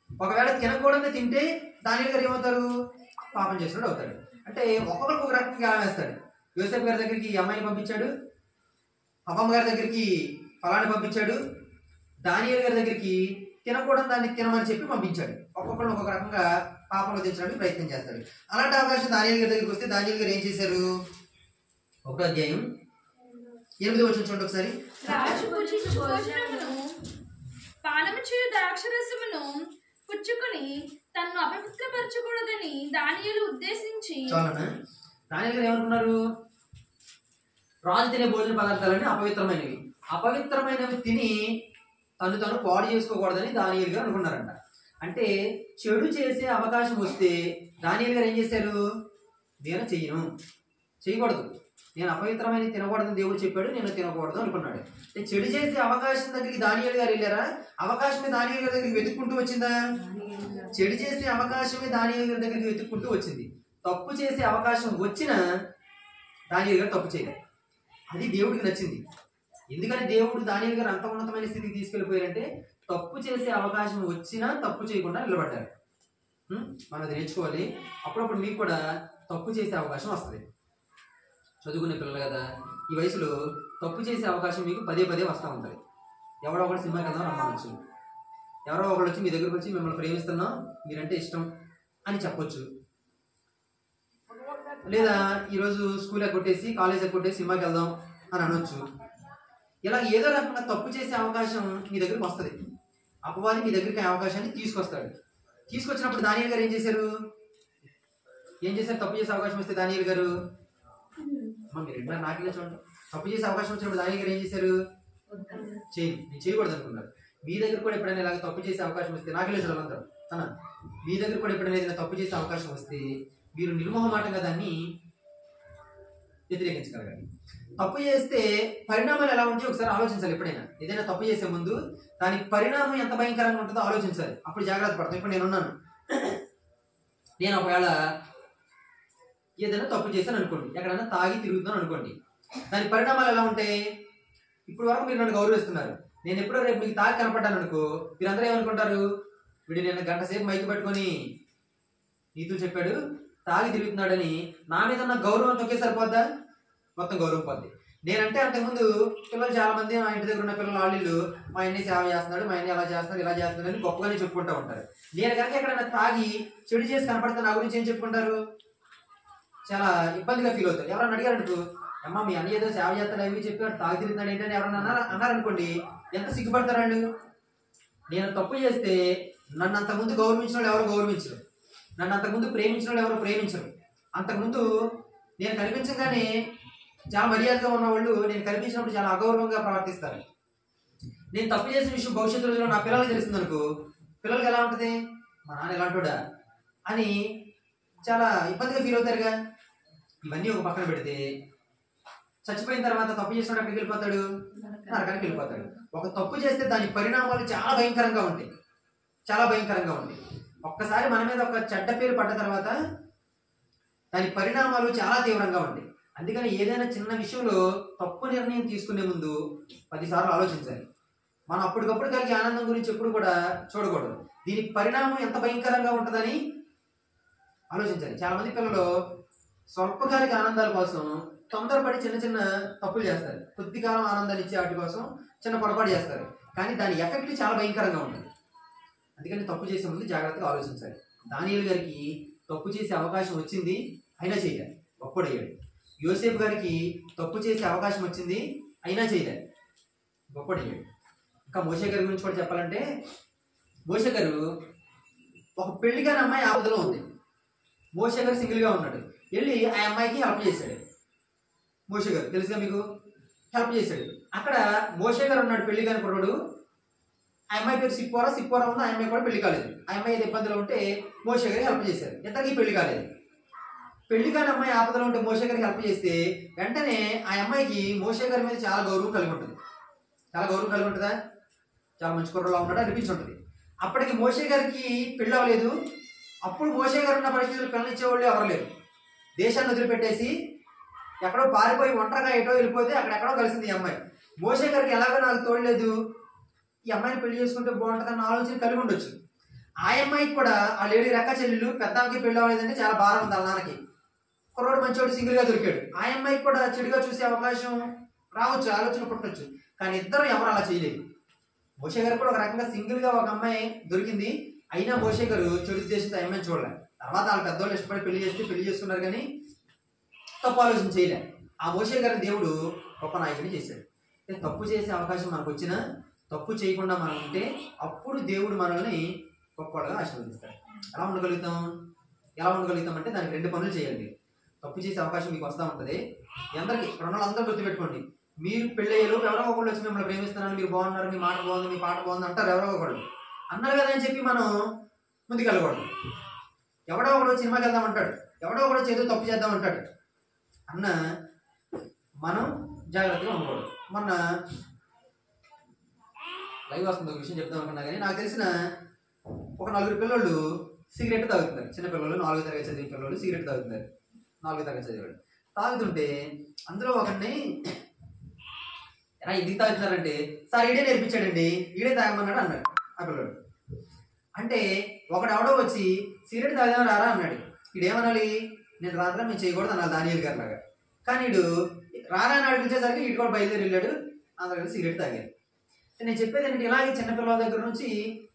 ఒకవేళ తినకూడని తింటే దానియేలు గారు ఏమవుతారు? పాపం చేసినట్టు అవుతాడు. అంటే ఒక్కొక్కరికి ఒక రకంగా వేస్తాడు. యోసేపు గారి దగ్గరికి ఈ అమ్మాయిని పంపించాడు, అవ్వమ్మ గారి దగ్గరికి ఫలాన్ని పంపించాడు, దానియేలు గారి దగ్గరికి తినకూడని దాన్ని తినమని చెప్పి పంపించాడు. ఒక్కొక్కరు ఒక్కొక్క రకంగా పాపంలో దించడానికి ప్రయత్నం చేస్తాడు. అలాంటి అవకాశం దానియేలు గారి దగ్గరికి వస్తే దానియేలు గారు ఏం చేశారు? 1వ అధ్యాయం 8వ వచనం చూడండి ఒకసారి. రాజు భుజించు భోజనమును పానము చేయు ద్రాక్షరసమును పుచ్చుకొని తన్ను అపవిత్రపరచకూడదని దానియేలు ఉద్దేశించి చాలనా? దానియేలు గారు ఏమనుకున్నారు? రాజు తినే భోజన పదార్థాలని అపవిత్రమైనవి, అపవిత్రమైనవి తిని తను పాడు చేసుకోకూడదని దానియేలు గారు అనుకున్నారంట. అంటే చెడు చేసే అవకాశం వస్తే దానియేలు గారు ఏం చేశారు? నేను చెయ్యను, చేయకూడదు, నేను అపవిత్రమైన తినకూడదని దేవుడు చెప్పాడు, నేను తినకూడదు అనుకున్నాడు. అంటే చెడు చేసే అవకాశం దగ్గరికి దానియేలు గారు వెళ్ళారా? అవకాశమే దానియేలు గారి దగ్గరికి వెతుక్కుంటూ వచ్చిందా? చెడు చేసే అవకాశమే దానియేలు గారి దగ్గరికి వెతుక్కుంటూ వచ్చింది. తప్పు చేసే అవకాశం వచ్చినా దానియేలు గారు తప్పు చేయలేదు. అది దేవుడికి నచ్చింది. ఎందుకని దేవుడు దానియేలు గారు అంత ఉన్నతమైన స్థితికి తీసుకెళ్ళిపోయారంటే తప్పు చేసే అవకాశం వచ్చినా తప్పు చేయకుండా నిలబడ్డారు. మనం అది నేర్చుకోవాలి. అప్పుడప్పుడు మీకు కూడా తప్పు చేసే అవకాశం వస్తుంది. చదువుకునే పిల్లలు కదా, ఈ వయసులో తప్పు చేసే అవకాశం మీకు పదే పదే వస్తూ ఉంటుంది. ఎవరో ఒకటి సినిమాకి వెళ్దాం రమ్మనొచ్చు, ఎవరో ఒకళ్ళు వచ్చి మీ దగ్గరకు వచ్చి మిమ్మల్ని ప్రేమిస్తున్నాం, మీరంటే ఇష్టం అని చెప్పొచ్చు. లేదా ఈరోజు స్కూల్ కొట్టేసి కాలేజ్ కొట్టేసి సినిమాకి వెళ్దాం అని అనొచ్చు. ఇలా ఏదో రకంగా తప్పు చేసే అవకాశం మీ దగ్గరికి వస్తుంది. అపవాది మీ దగ్గరికి ఆ అవకాశాన్ని తీసుకొస్తాడు. తీసుకొచ్చినప్పుడు దానియేలు గారు ఏం చేశారు? తప్పు చేసే అవకాశం వస్తే దానియేలు గారు, మీరు ఎట్లా నాకెళ్ళి చూడండి, తప్పు చేసే అవకాశం వచ్చినప్పుడు దానియేలు గారు ఏం చేశారు? నేను చేయకూడదు అనుకున్నారు. మీ దగ్గర కూడా ఎప్పుడైనా ఇలాగ తప్పు చేసే అవకాశం వస్తే, నాకెళ్ళి చూడాలి అందరూ అన్న, మీ దగ్గర కూడా ఎప్పుడైనా ఏదైనా తప్పు చేసే అవకాశం వస్తే మీరు నిర్మోహమాటంగా దాన్ని వ్యతిరేకించగలగాలి. తప్పు చేస్తే పరిణామాలు ఎలా ఉంటాయో ఒకసారి ఆలోచించాలి. ఎప్పుడైనా ఏదైనా తప్పు చేసే ముందు దాని పరిణామం ఎంత భయంకరంగా ఉంటుందో ఆలోచించాలి. అప్పుడు జాగ్రత్త పడతాం. ఇప్పుడు నేనున్నాను, నేను ఒకవేళ ఏదైనా తప్పు చేశాను అనుకోండి, ఎక్కడైనా తాగి తిరుగుతున్నాను అనుకోండి, దాని పరిణామాలు ఎలా ఉంటాయి? ఇప్పుడు వరకు మీరు నన్ను గౌరవిస్తున్నారు, నేను ఎప్పుడో రేపు మీకు తాగి కనపడ్డాను అనుకో, మీరందరూ ఏమనుకుంటారు? వీడు నేను గంట సేపు మైకి పట్టుకొని నీతులు చెప్పాడు, తాగి తిరుగుతున్నాడని నా మీద ఉన్న గౌరవం తొక్కే సరిపోద్దా? మొత్తం గౌరవం పోద్ది. నేనంటే అంతకుముందు పిల్లలు చాలా మంది, మా ఇంటి దగ్గర ఉన్న పిల్లలు వాళ్ళు మా అన్ని సేవ చేస్తున్నాడు, మా అన్ని అలా చేస్తున్నాడు, ఇలా చేస్తున్నాడు అని గొప్పగానే చెప్పుకుంటూ ఉంటారు. నేను కనుక ఎక్కడైనా తాగి చెడు చేసి కనపడితే నా గురించి ఏం చెప్పుకుంటారు? చాలా ఇబ్బందిగా ఫీల్ అవుతారు. ఎవరన్నా అడిగారు అనుకో, అమ్మ మీ అన్న ఏదో సేవ చేస్తాడు అవి చెప్పి తాగి తిరుగుతున్నాడు ఏంటని ఎవరన్నా అన్నారనుకోండి, ఎంత సిగ్గుపడతారు వాళ్ళు. నేను తప్పు చేస్తే నన్ను అంతకుముందు గౌరవించిన వాళ్ళు ఎవరు గౌరవించరు, నన్ను అంతకుముందు ప్రేమించిన వాళ్ళు ఎవరు ప్రేమించరు. అంతకుముందు నేను కనిపించగానే చాలా మర్యాదగా ఉన్న వాళ్ళు నేను కనిపించినప్పుడు చాలా అగౌరవంగా ప్రవర్తిస్తారు. నేను తప్పు చేసిన విషయం భవిష్యత్తు రోజుల్లో నా పిల్లలకు తెలిసింది అనుకో, పిల్లలకి ఎలా ఉంటుంది? మా నాన్న ఎలాంటోడా అని చాలా ఇబ్బందిగా ఫీల్ అవుతారుగా. ఇవన్నీ ఒక పక్కన పెడితే చచ్చిపోయిన తర్వాత తప్పు చేసినప్పుడు ఎక్కడికి వెళ్ళిపోతాడు? నరకానికి వెళ్ళిపోతాడు. ఒక తప్పు చేస్తే దాని పరిణామాలు చాలా భయంకరంగా ఉంటాయి, చాలా భయంకరంగా ఉంటాయి. ఒక్కసారి మన మీద ఒక చెడ్డ పేరు పడ్డ తర్వాత దాని పరిణామాలు చాలా తీవ్రంగా ఉంటాయి. అందుకని ఏదైనా చిన్న విషయంలో తప్పు నిర్ణయం తీసుకునే ముందు 10 సార్లు ఆలోచించాలి. మనం అప్పటికప్పుడు కలిగే ఆనందం గురించి ఎప్పుడు కూడా చూడకూడదు, దీని పరిణామం ఎంత భయంకరంగా ఉంటుందని ఆలోచించాలి. చాలా మంది పిల్లలు స్వల్పకాలిక ఆనందాల కోసం తొందరపడి చిన్న చిన్న తప్పులు చేస్తారు. కొద్ది కాలం ఆనందాన్ని ఇచ్చే వాటి కోసం చిన్న పొరపాటు చేస్తారు, కానీ దాని ఎఫెక్ట్ చాలా భయంకరంగా ఉంటుంది. అందుకని తప్పు చేసే ముందు జాగ్రత్తగా ఆలోచించాలి. దానియేలు గారికి తప్పు చేసే అవకాశం వచ్చింది, అయినా చేయలేదు, గొప్పడయ్యాడు. యోసేపు గారికి తప్పు చేసే అవకాశం వచ్చింది, అయినా చేయలేదు, గొప్పడయ్యాడు. ఇంకా మోషే గారి గురించి కూడా చెప్పాలంటే, మోషే గారు ఒక పెళ్లి కాని అమ్మాయి ఆపదలో ఉంది. మోషే గారు సింగిల్గా ఉన్నాడు, వెళ్ళి ఆ అమ్మాయికి హెల్ప్ చేశాడు. మోషే గారు తెలుసుగా మీకు, హెల్ప్ చేశాడు. అక్కడ మోషే గారు ఉన్నాడు పెళ్లి కాని కుర్రాడు, ఆ అమ్మాయి పేరు సిప్పోరా ఉంది, ఆ అమ్మాయి కూడా పెళ్లి కాలేదు. ఆ అమ్మాయి ఏదో ఇబ్బందులు ఉంటే మోషే గారికి హెల్ప్ చేశారు, ఇద్దరికి పెళ్లి కాలేదు. పెళ్లి కాని అమ్మాయి ఆపదలో ఉంటే మోషే గారికి హెల్ప్ చేస్తే వెంటనే ఆ అమ్మాయికి మోషే గారి మీద చాలా గౌరవం కలిగి ఉంటుంది. చాలా గౌరవం కలిగి ఉంటుందా? చాలా మంచి కుర్రలా ఉన్నాడు అనిపించి ఉంటుంది. అప్పటికి మోషే గారికి పెళ్ళి అవ్వలేదు. అప్పుడు మోషే గారు ఉన్న పరిస్థితులు పిల్లనిచ్చేవాళ్ళు ఎవరు లేరు. దేశాన్ని వదిలిపెట్టేసి ఎక్కడో పారిపోయి ఒంటరిగా ఎటో వెళ్ళిపోతే అక్కడెక్కడో కలిసింది ఈ అమ్మాయి. మోషే గారికి ఎలాగో నాకు తోడలేదు, ఈ అమ్మాయిని పెళ్లి చేసుకుంటే బాగుంటుందన్న ఆలోచన కలిగి ఉండొచ్చు. ఆ అమ్మాయికి కూడా ఆ లేడీ రెక్క చెల్లెలు పెద్ద అమ్మకి పెళ్ళి అవ్వలేదంటే చాలా భారం ఉంది వాళ్ళ నాన్నకి. కుర్రోడు మంచివాడు సింగిల్గా దొరికాడు, ఆ అమ్మాయికి కూడా చెడుగా చూసే అవకాశం రావచ్చు, ఆలోచన పుట్టవచ్చు. కానీ ఇద్దరు ఎవరు అలా చేయలేదు. మోషే గారు కూడా ఒక రకంగా సింగిల్గా ఒక అమ్మాయి దొరికింది, అయినా మోషే గారు చెడు ఉద్దేశంతో ఆ అమ్మాయిని చూడలే. తర్వాత వాళ్ళు పెద్దవాళ్ళు ఇష్టపడి పెళ్లి చేసుకున్నారు, కానీ తప్పు ఆలోచన చేయలే. ఆ మోషే గారిని దేవుడు గొప్ప నాయకుడిని చేశాడు. తప్పు చేసే అవకాశం మనకు వచ్చినా తప్పు చేయకుండా మనం ఉంటే అప్పుడు దేవుడు మనల్ని గొప్పవాళ్ళుగా ఆశీర్వదిస్తాడు. ఎలా ఉండగలుగుతాం అంటే దానికి 2 పనులు చేయాలి. తప్పు చేసే అవకాశం మీకు వస్తూ ఉంటుంది. అందరికీ అందరూ గుర్తుపెట్టుకోండి, మీరు పెళ్ళయ్యేలో ఎవరో ఒకళ్ళు వచ్చి మిమ్మల్ని ప్రేమిస్తున్నాను, మీరు బాగున్నారు, మీ మాట బాగుంది, మీ పాట బాగుంది అంటారు. ఎవరో ఒకళ్ళు అన్నారు కదా అని చెప్పి మనం ముందుకెళ్ళకూడదు. ఎవడో ఒకడు సినిమాకి వెళ్దాం అంటాడు, ఎవడో ఒకడు చేదో తప్పు చేద్దాం అంటాడు అన్న మనం జాగ్రత్తగా ఉండకూడదు. మొన్న లైవ్ వస్తుంది ఒక విషయం చెప్తాం అనుకున్నా కానీ, నాకు తెలిసిన ఒక 4 పిల్లలు సిగరెట్ తాగుతున్నారు. చిన్న పిల్లలు 4వ తరగతి చదివే పిల్లలు సిగరెట్ తాగుతున్నారు. 4వ తరగతి చదివాడు తాగుతుంటే అందులో ఒకరిని ఎలా ఎందుకు తాగుతున్నారంటే, సార్ ఈడే నేర్పించాడండి, ఈడే తాగమన్నాడు అన్నాడు ఆ పిల్లడు. అంటే ఒకడెవడో వచ్చి సిగరెట్ తాగుదాం రారా అన్నాడు. ఈడేమనాలి, నేను రాత్రా మేము చేయకూడదు అన్నాడు దానియేలు గారి లాగా. కానీ వీడు రారా అని అడిపించేసరికి ఇటు కూడా బయలుదేరి వెళ్ళాడు, అందరూ సిగరెట్ తాగారు. నేను చెప్పేది ఏంటంటే, ఇలాగే చిన్నపిల్లల దగ్గర నుంచి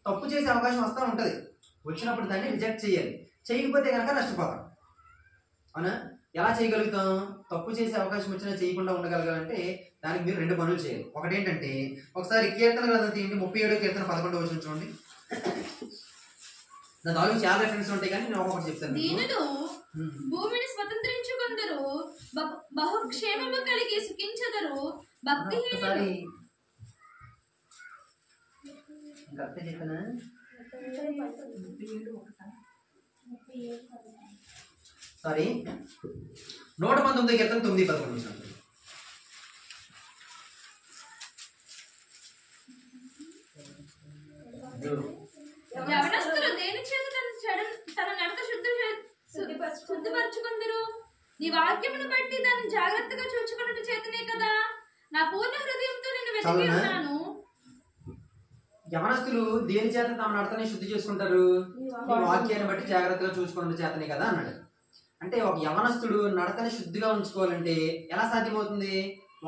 తప్పు చేసే అవకాశం వస్తూ ఉంటుంది. వచ్చినప్పుడు దాన్ని రిజెక్ట్ చేయాలి. చేయకపోతే కనుక నష్టపోతాం. అవునా? ఎలా చేయగలుగుతాం? తప్పు చేసే అవకాశం వచ్చినా చేయకుండా ఉండగలగాలంటే దానికి మీరు 2 పనులు చేయాలి. ఒకటి ఏంటంటే, ఒకసారి కీర్తన గ్రంథం తీయండి, 37వ కీర్తన 11వ వచనం చూడండి. దాని నాలుగు చాలా రెఫరెన్స్ ఉంటాయి కానీ నేను ఒకటి చెప్తాను. దీనులు భూమిని స్వతంత్రించుకొందరు, బహుక్షేమము కలిగి సుఖించెదరు. భక్తిహీనులు సారీ 119 కీర్తన 9-11. యవనస్తులు దేని చేత తన నడక శుద్ధిపరచుకుందరు. నీ వాక్యమును బట్టి దాన్ని జాగ్రత్తగా చూచుకున్నట్టు చేతనే కదా నా పూర్ణ హృదయంతో నేను వెతికి ఉన్నాను. యవనస్తులు దేని చేత తమ నడతని శుద్ధి చేసుకుంటారు? నీ వాక్యాన్ని బట్టి జాగ్రత్తగా చూసుకున్నట్టు చేతనే కదా అన్నాడు. అంటే ఒక యవనస్తుడు నడతని శుద్ధిగా ఉంచుకోవాలంటే ఎలా సాధ్యమవుతుంది?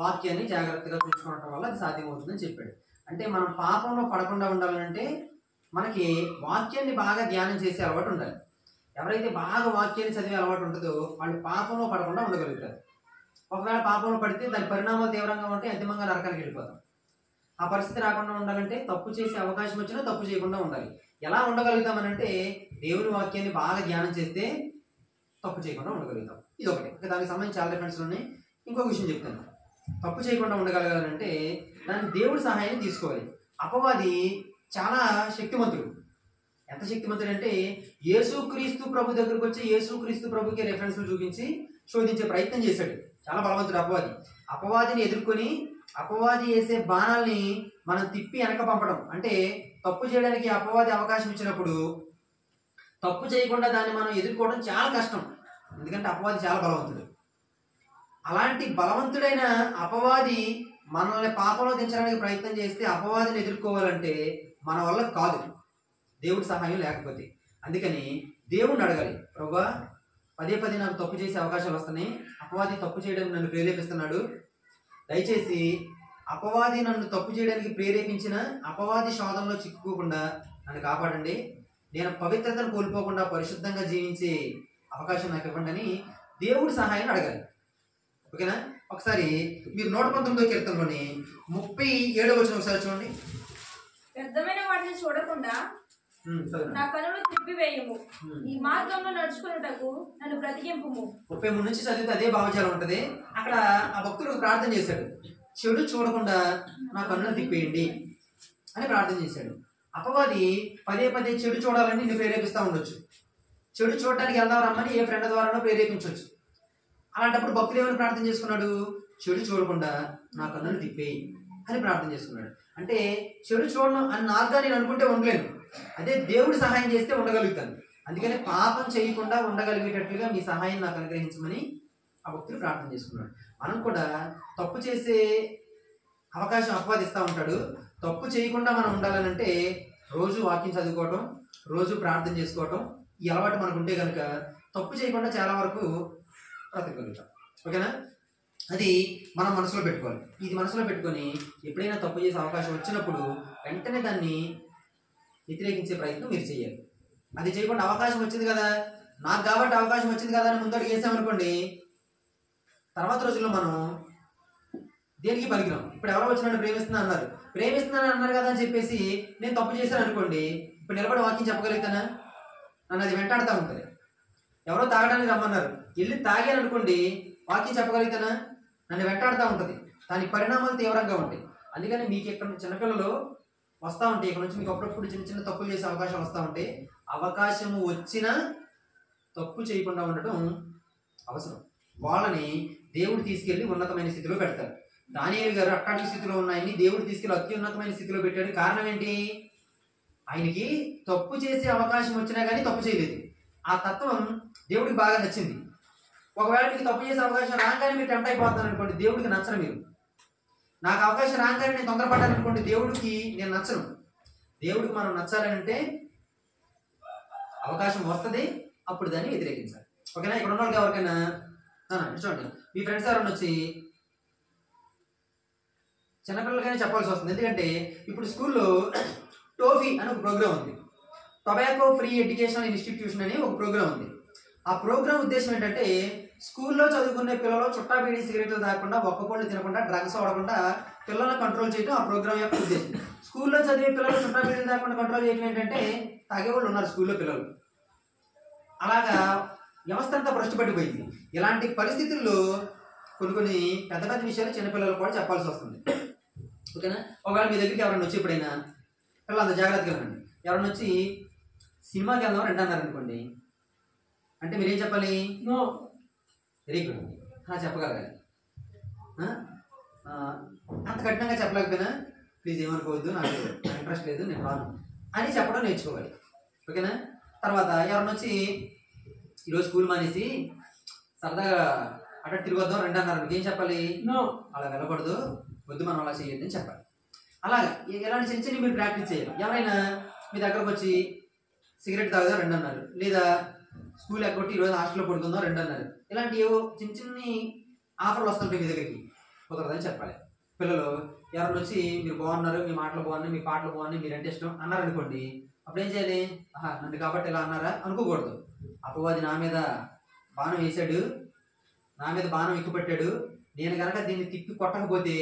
వాక్యాన్ని జాగ్రత్తగా చూసుకోవడం వల్ల అది సాధ్యమవుతుందని చెప్పాడు. అంటే మనం పాపంలో పడకుండా ఉండాలంటే మనకి వాక్యాన్ని బాగా ధ్యానం చేసే అలవాటు ఉండాలి. ఎవరైతే బాగా వాక్యాన్ని చదివే అలవాటు ఉంటుందో వాళ్ళు పాపంలో పడకుండా ఉండగలుగుతారు. ఒకవేళ పాపంలో పడితే దాని పరిణామాలు తీవ్రంగా ఉంటే అంతిమంగా నరకానికి వెళ్ళిపోతాం. ఆ పరిస్థితి రాకుండా ఉండాలంటే తప్పు చేసే అవకాశం వచ్చినా తప్పు చేయకుండా ఉండాలి. ఎలా ఉండగలుగుతామనంటే దేవుని వాక్యాన్ని బాగా ధ్యానం చేస్తే తప్పు చేయకుండా ఉండగలుగుతాం. ఇది ఒకటి. దానికి సంబంధించి చాలా డిఫరెన్స్లు ఉన్నాయి. ఇంకొక విషయం చెప్తాను. తప్పు చేయకుండా ఉండగలగాలంటే దానికి దేవుడి సహాయాన్ని తీసుకోవాలి. అపవాది చాలా శక్తిమంతుడు. ఎంత శక్తిమంతుడు అంటే యేసుక్రీస్తు ప్రభు దగ్గరకు వచ్చి యేసుక్రీస్తు ప్రభుకి రెఫరెన్స్లు చూపించి శోధించే ప్రయత్నం చేశాడు. చాలా బలవంతుడు అపవాది. అపవాదిని ఎదుర్కొని అపవాది వేసే బాణాల్ని మనం తిప్పి వెనక పంపడం. అంటే తప్పు చేయడానికి అపవాది అవకాశం ఇచ్చినప్పుడు తప్పు చేయకుండా దాన్ని మనం ఎదుర్కోవడం చాలా కష్టం. ఎందుకంటే అపవాది చాలా బలవంతుడు. అలాంటి బలవంతుడైన అపవాది మనల్ని పాపంలో దించడానికి ప్రయత్నం చేస్తే అపవాదిని ఎదుర్కోవాలంటే మన వల్ల కాదు, దేవుడి సహాయం లేకపోతే. అందుకని దేవుడిని అడగాలి, ప్రభువా పదే నాకు తప్పు చేసే అవకాశాలు వస్తున్నాయి, అపవాది తప్పు చేయడానికి నన్ను ప్రేరేపిస్తున్నాడు, దయచేసి అపవాది నన్ను తప్పు చేయడానికి ప్రేరేపించిన అపవాది శోధనలో చిక్కుకోకుండా నన్ను కాపాడండి, నేను పవిత్రతను కోల్పోకుండా పరిశుద్ధంగా జీవించే అవకాశం నాకు ఇవ్వండి అని దేవుడి సహాయాన్ని అడగాలి. ఓకేనా? ఒకసారి మీరు 119వ కీర్తనలోని 37వ వచనం ఒకసారి చూడండి. వ్యర్థమైన వాటిని చూడకుండా నా కనులు తిప్పివేయము, ఈ మార్గంలో నడుచుకున్నటకు నన్ను బ్రతికింపుము. 33 నుంచి చదివితే అదే భావజాలం ఉంటది. అక్కడ ఆ భక్తుడు ప్రార్థన చేశాడు, చెడు చూడకుండా నా కన్నులు తిప్పేయండి అని ప్రార్థన చేశాడు. అపవాది పదే చెడు చూడాలని నిన్ను ప్రేరేపిస్తూ ఉండొచ్చు. చెడు చూడటానికి వెళ్దాం రమ్మని ఏ ఫ్రెండ్ ద్వారానో ప్రేరేపించవచ్చు. అలాంటప్పుడు భక్తుడు ఏమని ప్రార్థన చేసుకున్నాడు? చెడు చూడకుండా నా కన్నులు తిప్పేయి అని ప్రార్థన చేసుకున్నాడు. అంటే చెడు చూడడం అని నాలుగా నేను అనుకుంటే ఉండలేను, అదే దేవుడి సహాయం చేస్తే ఉండగలుగుతాను. అందుకని పాపం చేయకుండా ఉండగలిగేటట్లుగా మీ సహాయం నాకు అనుగ్రహించమని ఆ భక్తుడు ప్రార్థన చేసుకున్నాడు. మనం కూడా తప్పు చేసే అవకాశం అపవాదిస్తూ ఉంటాడు. తప్పు చేయకుండా మనం ఉండాలనంటే రోజు వాక్యం చదువుకోవటం, రోజు ప్రార్థన చేసుకోవటం, ఈ అలవాటు మనకు ఉంటే కనుక తప్పు చేయకుండా చాలా వరకు బ్రతకగలుగుతాం. ఓకేనా? అది మనం మనసులో పెట్టుకోవాలి. ఇది మనసులో పెట్టుకొని ఎప్పుడైనా తప్పు చేసే అవకాశం వచ్చినప్పుడు వెంటనే దాన్ని వ్యతిరేకించే ప్రయత్నం మీరు చేయాలి. అది చేయకుండా అవకాశం వచ్చింది కదా, నాకు కాబట్టి అవకాశం వచ్చింది కదా అని ముందడుగు వేసామనుకోండి, తర్వాత రోజుల్లో మనం దేనికి పలికినాం. ఇప్పుడు ఎవరో వచ్చినట్టు ప్రేమిస్తున్నాను అన్నారు కదా అని చెప్పేసి నేను తప్పు చేశాను అనుకోండి, ఇప్పుడు నిలబడి వాకింగ్ చెప్పగలుగుతానా? నన్ను అది వెంటాడుతూ ఉంటుంది. ఎవరో తాగడానికి రమ్మన్నారు, వెళ్ళి తాగాను అనుకోండి, వాకింగ్ చెప్పగలుగుతానా? నన్ను వెంటాడుతూ ఉంటుంది. దాని పరిణామాలు తీవ్రంగా ఉంటాయి. అందుకని మీకు ఇక్కడ చిన్నపిల్లలు వస్తూ ఉంటాయి, ఇక్కడ నుంచి మీకు అప్పుడప్పుడు చిన్న చిన్న తప్పులు చేసే అవకాశం వస్తూ ఉంటాయి. అవకాశము వచ్చినా తప్పు చేయకుండా ఉండటం అవసరం. వాళ్ళని దేవుడు తీసుకెళ్లి ఉన్నతమైన స్థితిలో పెడతారు. దానియేలు గారు అట్లాంటి స్థితిలో ఉన్నాయని దేవుడు తీసుకెళ్లి అత్యున్నతమైన స్థితిలో పెట్టాడు. కారణం ఏంటి? ఆయనకి తప్పు చేసే అవకాశం వచ్చినా కానీ తప్పు చేయలేదు. ఆ తత్వం దేవుడికి బాగా నచ్చింది. ఒకవేళ మీకు తప్పు చేసే అవకాశం రాగానే మీరు టెంప్ట్ అయిపోతాను అనుకోండి, దేవుడికి నచ్చను. మీరు నాకు అవకాశం రాగానే నేను తొందరపడ్డాను అనుకోండి, దేవుడికి నేను నచ్చను. దేవుడికి మనం నచ్చాలంటే అవకాశం వస్తుంది, అప్పుడు దాన్ని వ్యతిరేకించాలి. ఓకేనా? ఇక్కడ ఉన్న వాళ్ళకి ఎవరికైనా చూడండి, మీ ఫ్రెండ్స్ ఎవరైనా వచ్చి చిన్నపిల్లలకైనా చెప్పాల్సి వస్తుంది. ఎందుకంటే ఇప్పుడు స్కూల్లో టోఫీ అని ఒక ప్రోగ్రామ్ ఉంది, టొబాకో ఫ్రీ ఎడ్యుకేషన్ ఇన్స్టిట్యూషన్ అని ఒక ప్రోగ్రామ్ ఉంది. ఆ ప్రోగ్రామ్ ఉద్దేశం ఏంటంటే స్కూల్లో చదువుకునే పిల్లలు చుట్టా బీడీ సిగరెట్లు తాగకుండా, ఒక్క పళ్ళు తినకుండా, డ్రగ్స్ వాడకుండా పిల్లలను కంట్రోల్ చేయడం ఆ ప్రోగ్రామ్ యొక్క ఉద్దేశం. స్కూల్లో చదివే పిల్లలు చుట్టా బీడీలు తాగకుండా కంట్రోల్ చేయడం ఏంటంటే తాగేవాళ్ళు ఉన్నారు స్కూల్లో పిల్లలు. అలాగా వ్యవస్థ అంతా భ్రష్టుపట్టిపోయింది. ఇలాంటి పరిస్థితుల్లో కొన్ని పెద్ద పెద్ద విషయాలు చిన్నపిల్లలకు కూడా చెప్పాల్సి వస్తుంది. ఓకేనా? ఒకవేళ మీ దగ్గరికి ఎవరైనా వచ్చి ఎప్పుడైనా పిల్లలు అంత జాగ్రత్తగా ఉండండి. ఎవరైనా వచ్చి సినిమాకి వెళ్దాం రండి అన్నారు అనుకోండి, అంటే మీరేం చెప్పాలి? వెరీ గుడ్, చెప్పగలగాలి. అంత కఠినంగా చెప్పలేకపోయినా ప్లీజ్ ఏమనుకోవద్దు, నాకు ఇంట్రెస్ట్ లేదు, నేను రాను అని చెప్పడం నేర్చుకోవాలి. ఓకేనా? తర్వాత ఎవరైనా వచ్చి ఈరోజు స్కూల్ మానేసి సరదాగా అక్కడ తిరిగి వద్దాం రండి అన్నారు, ఏం చెప్పాలి? అలా వెళ్ళకూడదు, వద్దు, మనం అలా చేయొద్దు అని చెప్పాలి. అలాగే ఎలాంటి చిన్న చిన్న మీరు ప్రాక్టీస్ చేయాలి. ఎవరైనా మీ దగ్గరకు వచ్చి సిగరెట్ తాగుదాం రండి అన్నారు, లేదా స్కూల్ ఎగ్గొట్టి ఈరోజు హాస్టల్లో పడుకుందాం రండి అన్నారు, ఇలాంటి ఏవో చిన్న చిన్ని ఆఫర్లు వస్తుంటాయి మీ దగ్గరికి, కుదరదని చెప్పాలి. పిల్లలు ఎవరైనా వచ్చి మీరు బాగున్నారు, మీ మాటలు బాగున్నాయి, మీ పాటలు బాగున్నాయి, మీరంటే ఇష్టం అన్నారు అనుకోండి, అప్పుడు ఏం చేయాలి? నన్ను కాబట్టి ఇలా అన్నారా అనుకోకూడదు. అపవాది నా మీద బాణం వేశాడు, నా మీద బాణం ఎక్కుపెట్టాడు, నేను కనుక దీన్ని తిప్పి కొట్టకపోతే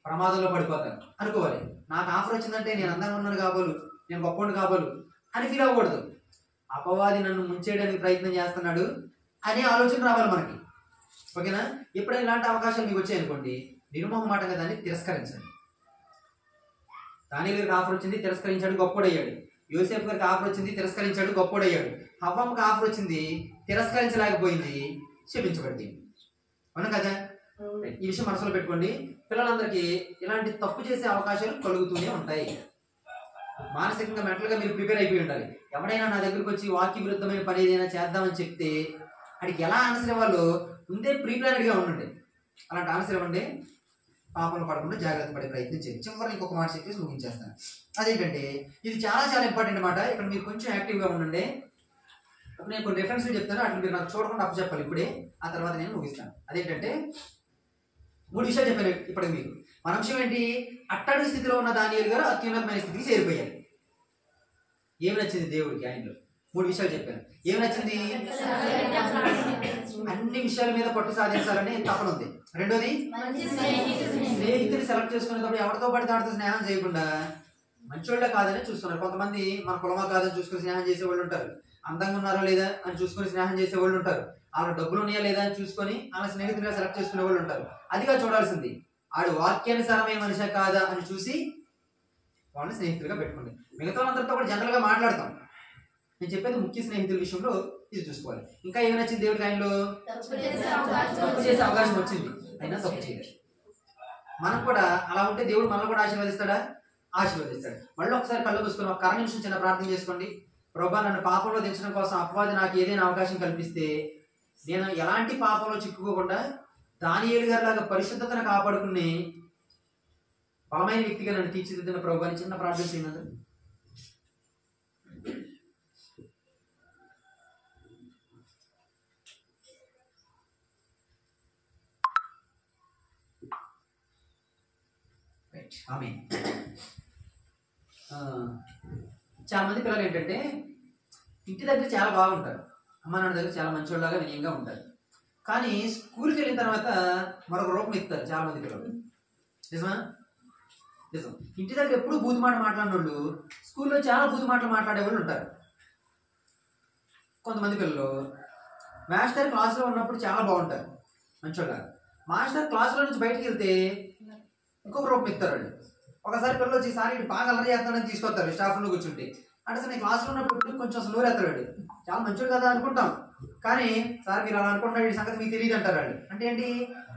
ప్రమాదంలో పడిపోతాను అనుకోవాలి. నాకు ఆఫర్ వచ్చిందంటే నేను అందంగా ఉన్నాను కాబోలు, నేను గొప్పవాడిని కాబోలు అని ఫీల్ అవ్వకూడదు. అపవాది నన్ను ముంచేయడానికి ప్రయత్నం చేస్తున్నాడు అనే ఆలోచన రావాలి మనకి. ఓకేనా? ఎప్పుడైనా ఇలాంటి అవకాశాలు మీకు వచ్చాయనుకోండి, నిర్మోహమాటంగా దాన్ని తిరస్కరించండి. దానియేలు గారికి ఆఫర్ వచ్చింది, తిరస్కరించాడు, గొప్పోడయ్యాడు. యోసేపు గారికి ఆఫర్ వచ్చింది, తిరస్కరించాడు, గొప్పోడయ్యాడు. హవ్వమ్మకి ఆఫర్ వచ్చింది, తిరస్కరించలేకపోయింది, శపించబడింది. అవును కదా? ఈ విషయం మనసులో పెట్టుకోండి. పిల్లలందరికీ ఇలాంటి తప్పు చేసే అవకాశాలు కలుగుతూనే ఉంటాయి. మానసికంగా మెంటల్గా మీరు ప్రిపేర్ అయిపోయి ఉండాలి. ఎవడైనా నా దగ్గరకు వచ్చి వాక్య విరుద్ధమైన పని ఏదైనా చేద్దామని చెప్తే అడికి ఎలా ఆన్సర్ ఇవ్వాలో ముందే ప్రీప్లానెడ్గా ఉండండి. అలాంటి ఆన్సర్ ఇవ్వండి, పాపంలో పడకుండా జాగ్రత్త పడే ప్రయత్నం చేయండి. చివరి ఇంకొక మాట చెప్పేసి ముగించేస్తాను. అదేంటంటే ఇది చాలా చాలా ఇంపార్టెంట్ మాట. ఇక్కడ మీరు కొంచెం యాక్టివ్గా ఉండండి. నేను కొన్ని రెఫరెన్స్లు చెప్తాను, అట్లా మీరు నాకు చూడకుండా అప్పు చెప్పాలి ఇప్పుడే, ఆ తర్వాత నేను ముగిస్తాను. అదేంటంటే 3 విషయాలు చెప్పాను ఇప్పటికి మీకు. మన అంశం ఏంటి? అట్టడుగు స్థితిలో ఉన్న దానియేలు గారు అత్యున్నతమైన స్థితికి చేరిపోయారు. ఏమి నచ్చింది దేవుడికి ఆయనలో? 3 విషయాలు చెప్పాను. ఏమి నచ్చింది? అన్ని విషయాల మీద పట్టు సాధించాలని తపన ఉంది. రెండోది, స్నేహితుని సెలెక్ట్ చేసుకునేటప్పుడు ఎవరితో పడితే వాడితో స్నేహం చేయకుండా మంచోళ్ళే కాదని చూస్తున్నారు. కొంతమంది మన కులమా కాదని చూసుకుని స్నేహం చేసే వాళ్ళు ఉంటారు, అందంగా ఉన్నారా లేదా అని చూసుకొని స్నేహం చేసే వాళ్ళు ఉంటారు, వాళ్ళ డబ్బులు ఉన్నాయా లేదా అని చూసుకొని వాళ్ళ స్నేహితులుగా సెలెక్ట్ చేసుకునే వాళ్ళు ఉంటారు. అదిగా చూడాల్సింది. ఆడు వాక్యానుసారమైన మనిషి కాదా అని చూసి వాళ్ళని స్నేహితులుగా పెట్టుకోండి. మిగతా వాళ్ళందరితో కూడా జనరల్గా మాట్లాడతాం. నేను చెప్పేది ముఖ్య స్నేహితుల విషయంలో ఇది చూసుకోవాలి. ఇంకా ఏమి నచ్చింది దేవుడికి? ఆయనలో తప్పు చేసే అవకాశం వచ్చింది, అయినా తప్పు చేయలేదు. మనకు కూడా అలా ఉంటే దేవుడు మనల్ని కూడా ఆశీర్వదిస్తాడా? ఆశీర్వదిస్తాడు. మళ్ళీ ఒకసారి కళ్ళు మూసుకొని ఒక 1 నిమిషం చిన్న ప్రార్థన చేసుకోండి. ప్రభువా, నన్ను పాపంలో దించడం కోసం అపవాది నాకు ఏదైనా అవకాశం కల్పిస్తే నేను ఎలాంటి పాపంలో చిక్కుకోకుండా దానియేలు గారి లాగా పరిశుద్ధతను కాపాడుకుని బలమైన వ్యక్తిగా నన్ను తీర్చిదిద్దిన ప్రభువా అని చిన్న ప్రార్థన చేయండి. ఆమేన్. చాలా మంది పిల్లలు ఏంటంటే ఇంటి దగ్గర చాలా బాగుంటారు, అమ్మ నాన్న దగ్గర చాలా మంచోళ్ళలాగా వినయంగా ఉంటారు, కానీ స్కూల్కి వెళ్ళిన తర్వాత మరొక రూపం ఎత్తారు చాలా మంది పిల్లలు. నిజమా? నిజం. ఇంటి దగ్గర ఎప్పుడు బూతు మాట మాట్లాడిన వాళ్ళు స్కూల్లో చాలా బూతు మాటలు మాట్లాడే వాళ్ళు ఉంటారు. కొంతమంది పిల్లలు మాస్టర్ క్లాస్లో ఉన్నప్పుడు చాలా బాగుంటారు, మంచోళ్ళ. మాస్టర్ క్లాస్లో నుంచి బయటకు వెళ్తే ఇంకొక రూపం ఇస్తారు వాళ్ళు. ఒకసారి పిల్లలు వచ్చి సార్ ఇటు బాగా అల్లరి చేస్తానని తీసుకొస్తారు స్టాఫ్లో కూర్చుంటే. అంటే అసలు నేను క్లాస్లో ఉన్నప్పుడు కొంచెం అసలు నోరేస్తాడు వాడు, చాలా మంచోడు కదా అనుకుంటాం. కానీ సార్ మీరు అలా అనుకుంటున్నాడు, ఈ సంగతి మీకు తెలియదు అంటారు వాళ్ళు. అంటే ఏంటి,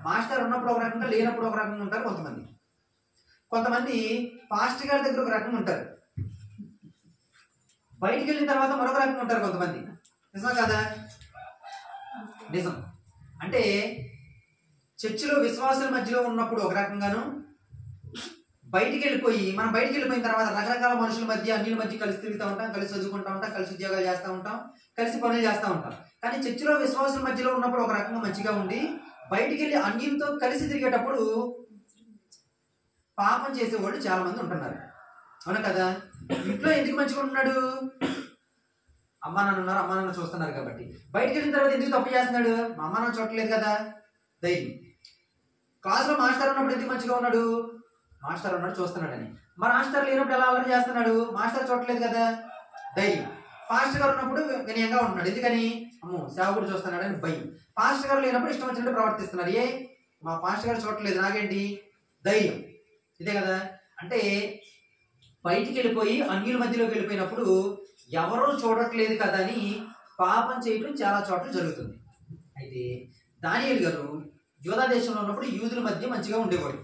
మాస్టర్ ఉన్నప్పుడు ఒక రకంగా లేనప్పుడు ఒక రకంగా ఉంటారు కొంతమంది. కొంతమంది పాస్టర్ గారి దగ్గర ఒక రకంగా ఉంటారు, బయటికి వెళ్ళిన తర్వాత మరొక రకంగా ఉంటారు కొంతమంది. నిజం కదా? నిజం. అంటే చర్చిలో విశ్వాసుల మధ్యలో ఉన్నప్పుడు ఒక రకంగాను, బయటికి వెళ్ళిపోయిన తర్వాత రకరకాల మనుషుల మధ్య అన్యుల మధ్య కలిసి తిరుగుతూ ఉంటాం, కలిసి చదువుకుంటూ ఉంటాం, కలిసి ఉద్యోగాలు చేస్తూ ఉంటాం, కలిసి పనులు చేస్తూ ఉంటాం. కానీ చర్చిలో విశ్వాసుల మధ్యలో ఉన్నప్పుడు ఒక రకంగా మంచిగా ఉండి బయటికి వెళ్ళి అన్యులతో కలిసి తిరిగేటప్పుడు పాపం చేసేవాళ్ళు చాలా మంది ఉంటున్నారు. అవునా కదా? ఇంట్లో ఎందుకు మంచిగా ఉంటున్నాడు, అమ్మా నాన్న ఉన్నారు, అమ్మా నాన్న చూస్తున్నారు కాబట్టి. బయటికి వెళ్ళిన తర్వాత ఎందుకు తప్పు చేస్తున్నాడు, మా అమ్మా నాన్న చూడట్లేదు కదా, ధైర్యం. క్లాస్లో మాస్టర్ ఉన్నప్పుడు ఎందుకు మంచిగా ఉన్నాడు, మాస్టర్ ఉన్నాడు చూస్తున్నాడని. మరి మాస్టర్ లేనప్పుడు ఎలా అల్లరి చేస్తున్నాడు, మాస్టర్ చూడట్లేదు కదా, ధైర్యం. పాస్టర్ గారు ఉన్నప్పుడు వినయంగా ఉంటున్నాడు, ఎందుకని, అమ్మో సేవకుడు చూస్తున్నాడని భయం. పాస్టర్ గారు లేనప్పుడు ఇష్టం వచ్చినట్టు ప్రవర్తిస్తున్నారు, మా పాస్టర్ గారు చూడట్లేదు నాకేంటి, ధైర్యం. ఇదే కదా? అంటే బయటికి వెళ్ళిపోయి అన్యుల మధ్యలోకి వెళ్ళిపోయినప్పుడు ఎవరో చూడట్లేదు కదా అని పాపం చేయడం చాలా చోట్ల జరుగుతుంది. అయితే దానియేలు గారు యూదా దేశంలో ఉన్నప్పుడు యూదుల మధ్య మంచిగా ఉండేవాడు.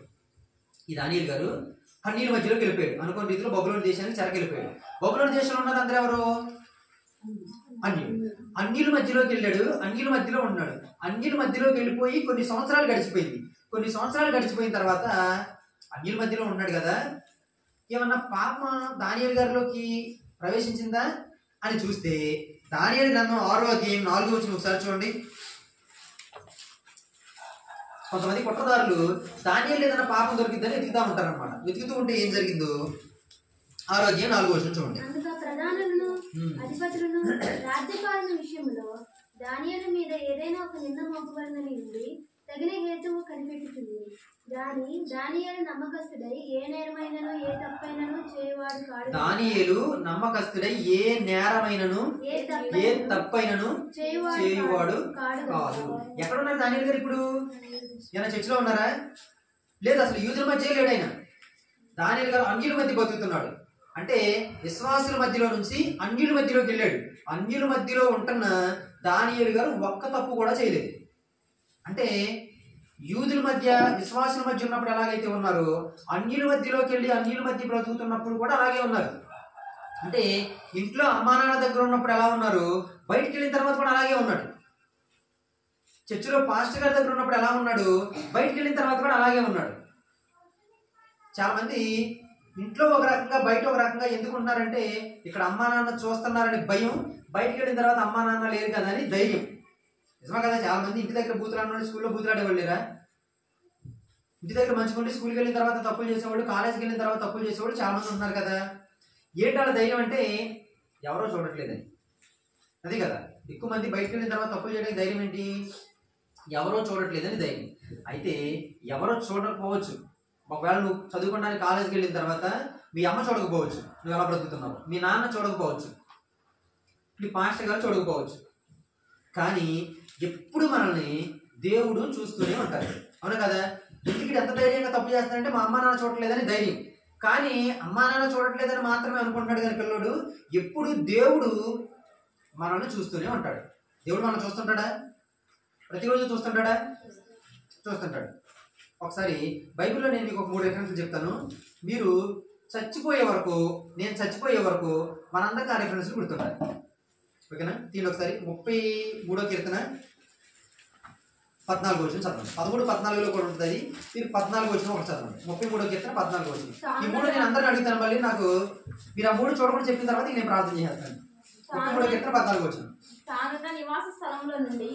ఈ దానియేలు గారు అన్యుల మధ్యలోకి వెళ్ళిపోయాడు. అనుకోని రీతిలో బబులోను దేశానికి చెరకెళ్ళిపోయాడు. బబులోను దేశంలో ఉన్నది అందరూ ఎవరు, అన్యులు. అన్యుల మధ్యలోకి వెళ్ళాడు, అన్యుల మధ్యలో ఉన్నాడు. అన్యుల మధ్యలోకి వెళ్ళిపోయి కొన్ని సంవత్సరాలు గడిచిపోయింది. కొన్ని సంవత్సరాలు గడిచిపోయిన తర్వాత అన్యుల మధ్యలో ఉన్నాడు కదా, ఏమన్నా పాపం దానియేలు గారిలోకి ప్రవేశించిందా అని చూస్తే దానియేలు గ్రంథం 6వ అధ్యాయం 4వ వచనం ఒకసారి చూడండి. కొంతమంది కుట్రదారులు దానియేలు ఏదైనా పాపం దొరికిద్దని వెతుకుతూ ఉంటారనమాట. వెతుకుతూ ఉంటే ఏం జరిగిందో 6వ అధ్యాయం 4వ వచనం చూడండి. అందుకు ప్రధానులను అధిపతులను రాజ్యపాలన విషయంలో దానియేలు మీద ఏదైనా ఒక నింద మోపబడినని ఉండి తగిన హేతువు కనిపెట్టుతుంది. దానియేలు నమ్మకస్తుడై ఏ నేరమైనను ఏ తప్పైనను చేయవాడు కాడు. దానియేలు నమ్మకస్తుడై ఏ నేరమైనను ఏ తప్పైనను చేయవాడు కాదు. ఎక్కడ ఉన్నారు దానియేలు గారు ఇప్పుడు? ఏమైనా చర్చిలో ఉన్నారా? లేదు, అసలు యూదుల మధ్య లేడు ఆయన. దానియేలు గారు అన్యుల మధ్య బతుకుతున్నాడు. అంటే విశ్వాసుల మధ్యలో నుంచి అన్యుల మధ్యలోకి వెళ్ళాడు. అన్యుల మధ్యలో ఉంటున్న దానియేలు గారు ఒక్క తప్పు కూడా చేయలేదు. అంటే యూదుల మధ్య విశ్వాసుల మధ్య ఉన్నప్పుడు ఎలాగైతే ఉన్నారో అన్యుల మధ్యలోకి వెళ్ళి అన్యుల మధ్య బ్రతుకుతున్నప్పుడు కూడా అలాగే ఉన్నారు. అంటే ఇంట్లో అమ్మా నాన్న దగ్గర ఉన్నప్పుడు ఎలా ఉన్నారు, బయటికి వెళ్ళిన తర్వాత కూడా అలాగే ఉన్నాడు. చర్చిలో పాస్టర్ గారి దగ్గర ఉన్నప్పుడు ఎలా ఉన్నాడు, బయటికి వెళ్ళిన తర్వాత కూడా అలాగే ఉన్నాడు. చాలా మంది ఇంట్లో ఒక రకంగా బయట ఒక రకంగా ఎందుకు ఉన్నారంటే ఇక్కడ అమ్మా నాన్న చూస్తున్నారని భయం, బయటికి వెళ్ళిన తర్వాత అమ్మా నాన్న లేరు కదా అని ధైర్యం. నిజమా కదా? చాలా మంది ఇంటి దగ్గర బూతులాడిన స్కూల్లో బూతులాడేవాళ్ళు లేరా? ఇంటి దగ్గర మంచిగా స్కూల్కి వెళ్ళిన తర్వాత తప్పులు చేసేవాళ్ళు, కాలేజీకి వెళ్ళిన తర్వాత తప్పులు చేసేవాళ్ళు చాలా మంది ఉన్నారు కదా. ఏంటి వాళ్ళ ధైర్యం అంటే ఎవరో చూడట్లేదని. అదే కదా, ఎక్కువ మంది బయటకు వెళ్ళిన తర్వాత తప్పులు చేయడానికి ధైర్యం ఏంటి, ఎవరో చూడట్లేదని ధైర్యం. అయితే ఎవరో చూడకపోవచ్చు. ఒకవేళ నువ్వు చదువుకోవడానికి కాలేజీకి వెళ్ళిన తర్వాత మీ అమ్మ చూడకపోవచ్చు నువ్వు ఎలా బ్రతుకుతున్నావు, మీ నాన్న చూడకపోవచ్చు, మీ పాస్టర్ గారు చూడకపోవచ్చు. కానీ ఎప్పుడు మనల్ని దేవుడు చూస్తూనే ఉంటారు. అవునా కదా? ఇంటికి ఎంత ధైర్యంగా తప్పు చేస్తాడంటే మా అమ్మ నాన్న చూడట్లేదని ధైర్యం. కానీ అమ్మా నాన్న చూడట్లేదని మాత్రమే అనుకుంటున్నాడు కానీ పిల్లోడు ఎప్పుడు దేవుడు మనల్ని చూస్తూనే ఉంటాడు. దేవుడు మనల్ని చూస్తుంటాడా? ప్రతిరోజు చూస్తుంటాడా? చూస్తుంటాడు. ఒకసారి బైబిల్లో నేను మీకు ఒక 3 రెఫరెన్స్లు చెప్తాను. మీరు చచ్చిపోయే వరకు, నేను చచ్చిపోయే వరకు మనందరికీ ఆ రెఫరెన్స్లు గుర్తుంటాయి. ఓకేనా? దీని ఒకసారి 33వ కీర్తన 14వ వచనం చదవండి. 13, 14లో కూడా ఉంటుంది. మీరు 14వ వచనం ఒకటి చదవండి. 33వ కీర్తన 14వ వచనం. ఈ 3 నేను అందరిని అడుగుతాను. మళ్ళీ నాకు మీరు ఆ 3 చూడకుండా చెప్పిన తర్వాత నేను ప్రార్థన చేస్తాను. 33వ కీర్తన 14వ వచనం. తానున్న నివాస స్థలంలో నుండి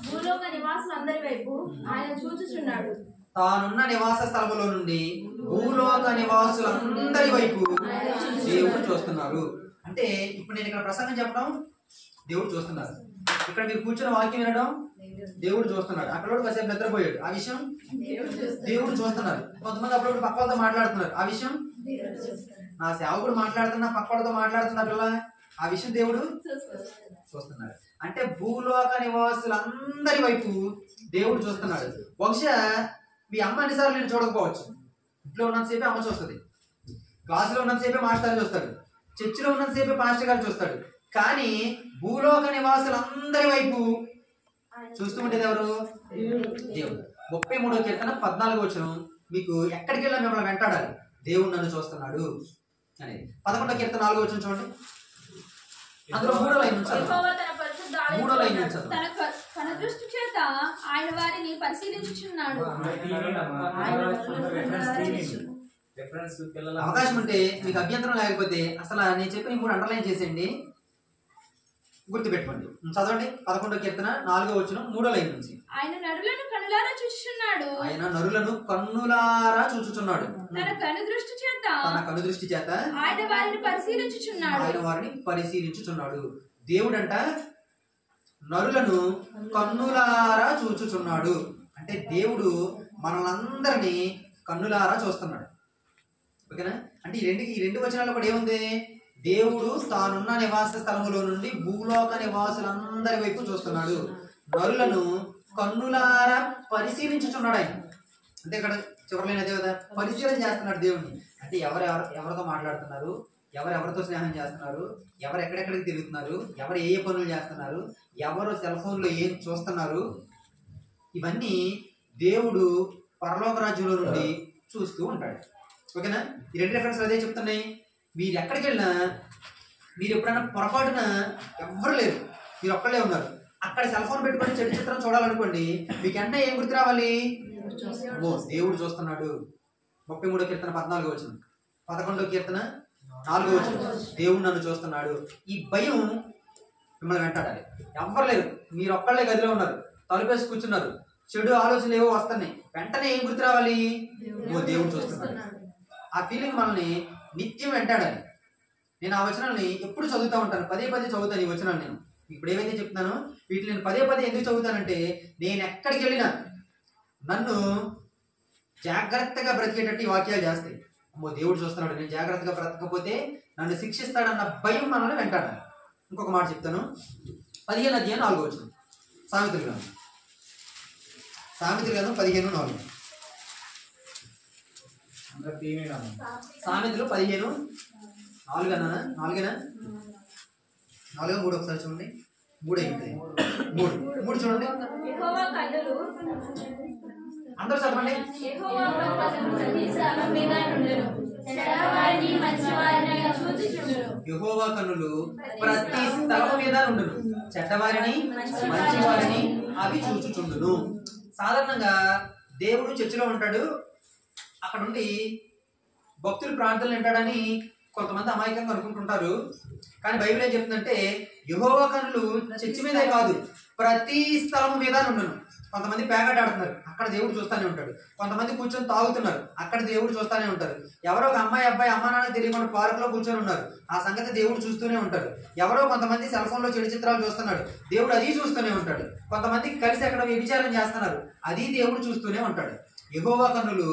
భూలోక నివాసులందరి వైపు ఆయన చూచుచున్నాడు. తానున్న నివాస స్థలంలో నుండి భూలోక నివాసులందరి వైపు దేవుడు చూస్తున్నారు. అంటే ఇప్పుడు నేను ఇక్కడ ప్రసంగం చెప్పడం దేవుడు చూస్తున్నారు. ఇక్కడ మీరు కూర్చున్న వాక్యం వినడం దేవుడు చూస్తున్నాడు. అక్కడ కాసేపు నిద్రపోయాడు, ఆ విషయం దేవుడు చూస్తున్నారు. కొంతమంది అప్పుడప్పుడు పక్క వాళ్ళతో మాట్లాడుతున్నారు, ఆ విషయం నా సేవకుడు మాట్లాడుతున్నా పక్క వాళ్ళతో మాట్లాడుతున్నారు కదా, ఆ విషయం దేవుడు చూస్తున్నాడు. అంటే భూలోక నివాసులందరి వైపు దేవుడు చూస్తున్నాడు. బహుశా మీ అమ్మ అన్నిసార్లు నేను చూడకపోవచ్చు. ఇంట్లో ఉన్నంతసేపే అమ్మ చూస్తుంది, క్లాసులో ఉన్నంతసేపే మాస్టర్ చూస్తాడు, చర్చిలో ఉన్నంతసేపే పాస్టర్ గారు చూస్తాడు. కానీ భూలోక నివాసులందరి వైపు చూస్తూ ఉండేది ఎవరు? దేవుడు. 33వ కీర్తన 14వ వచనం మీకు ఎక్కడికి వెళ్ళా మిమ్మల్ని వెంటాడాలి, దేవుడు నన్ను చూస్తున్నాడు అనేది. 11వ కీర్తన 4వ వచనం చూడండి, అందులో 3వ లైన్ నుంచి యెహోవా తన పరిశుద్ధ ఆలయంలో 3వ లైన్ నుంచి తన కనుదృష్టి చేత ఆయన వారిని పరిశీలించుచున్నాడు. అవకాశం ఉంటే మీకు అభ్యంతరం లేకపోతే అసలు నేను చెప్పిన 3 అండర్లైన్ చేసేయండి, గుర్తుపెట్టుకోండి. చదవండి 11వ కీర్తన 4వ వచనం 3వ లైన్ నుంచి. ఆయన నరులను కనులారా చూచుచున్నాడు. ఆయన నరులను కన్నులారా చూచుచున్నాడు. తన కనుదృష్టి చేత తన కనుదృష్టి చేత ఆయన వారిని పరిశీలించుచున్నాడు. ఆయన వారిని పరిశీలించుచున్నాడు. దేవుడంట నరులను కన్నులారా చూచుచున్నాడు. అంటే దేవుడు మనలందరినీ కన్నులారా చూస్తున్నాడు. ఓకేనా? అంటే ఈ రెండు వచనాల్లో కూడా ఏముంది? దేవుడు తానున్న నివాస స్థలములో నుండి భూలోక నివాసులందరి వైపు చూస్తున్నాడు. నరులను కన్నులారా పరిశీలించుచున్నాడు ఆయన. అంటే ఇక్కడ చివరిలో అదే కదా, పరిశీలన చేస్తున్నాడు దేవుడిని. అంటే ఎవరితో మాట్లాడుతున్నారు, ఎవరెవరితో స్నేహం చేస్తున్నారు, ఎవరు ఎక్కడెక్కడికి తిరుగుతున్నారు, ఎవరు ఏ పనులు చేస్తున్నారు, ఎవరు సెల్ ఫోన్లో ఏం చూస్తున్నారు, ఇవన్నీ దేవుడు పరలోక రాజ్యంలో నుండి చూస్తూ ఉంటాడు. ఓకేనా? ఈ 2 రెఫరెన్స్ అదే చెప్తున్నాయి. మీరు ఎక్కడికి వెళ్ళినా, మీరు ఎప్పుడైనా పొరపాటున ఎవ్వరు లేరు, మీరు ఒక్కళ్ళే ఉన్నారు, అక్కడ సెల్ ఫోన్ పెట్టుకొని చెడు చిత్రం చూడాలనుకోండి, మీకు వెంటనే ఏం గుర్తు రావాలి? ఓ దేవుడు చూస్తున్నాడు. 33వ కీర్తన 14వ వచనం, 11వ కీర్తన 4వ వచనం, దేవుడు నన్ను చూస్తున్నాడు. ఈ భయం మిమ్మల్ని వెంటాడాలి. ఎవ్వరు లేరు, మీరు ఒక్కళ్ళే గదిలో ఉన్నారు, తలుపేసి కూర్చున్నారు, చెడు ఆలోచనలు ఏవో వస్తున్నాయి, వెంటనే ఏం గుర్తు రావాలి? ఓ దేవుడు చూస్తున్నాడు. ఆ ఫీలింగ్ మనల్ని నిత్యం వెంటాడాలి. నేను ఆ వచనాలని ఎప్పుడు చదువుతూ ఉంటాను, పదే చదువుతాను ఈ వచనాలు. నేను ఇప్పుడు ఏవైతే చెప్తున్నానో వీటిని నేను పదే ఎందుకు చదువుతానంటే, నేను ఎక్కడికి వెళ్ళినా నన్ను జాగ్రత్తగా బ్రతికేటట్టు ఈ వాక్యాలు చేస్తాయి. అమ్మో దేవుడు చూస్తున్నాడు, నేను జాగ్రత్తగా బ్రతకపోతే నన్ను శిక్షిస్తాడన్న భయం మనల్ని వెంటాడాలి. ఇంకొక మాట చెప్తాను, 15వ అధ్యాయం 4వ వచనం, సామెతల గ్రంథం 15:4. సామెతలు 15:4 అన్నా? 4 ఒకసారి చూడండి, 3 అయింది, 3 చూడండి, యెహోవా కన్నులు అందరూ చదవండి. యెహోవా కన్నులు ప్రతి స్థలం మీద నుండును, చెడ్డవారిని మంచివారిని చూచుచుండును. యెహోవా కన్నులు ప్రతి స్థలము మీద నుండును, చెడ్డవారిని మంచివారిని అవి చూచుచుండును. సాధారణంగా దేవుడు చర్చిలో ఉంటాడు, అక్కడ ఉండి భక్తులు ప్రార్థనలు వింటాడని కొంతమంది అమాయకంగా అనుకుంటుంటారు. కానీ బైబిల్ ఏం చెప్తుందంటే, యెహోవా కన్నులు చర్చి మీదే కాదు ప్రతి స్థలము మీద ఉండను. కొంతమంది పేకాట ఆడుతున్నారు, అక్కడ దేవుడు చూస్తూనే ఉంటాడు. కొంతమంది కూర్చొని తాగుతున్నారు, అక్కడ దేవుడు చూస్తూనే ఉంటారు. ఎవరో ఒక అమ్మాయి అబ్బాయి అమ్మా నాన్న తెలియకుండా పార్కులో కూర్చొని ఉన్నారు, ఆ సంగతి దేవుడు చూస్తూనే ఉంటాడు. ఎవరో కొంతమంది సెల్ ఫోన్లో చెడు చిత్రాలు చూస్తున్నాడు, దేవుడు అది చూస్తూనే ఉంటాడు. కొంతమంది కలిసి అక్కడ వ్యభిచారం చేస్తున్నారు, అది దేవుడు చూస్తూనే ఉంటాడు. యెహోవా కన్నులు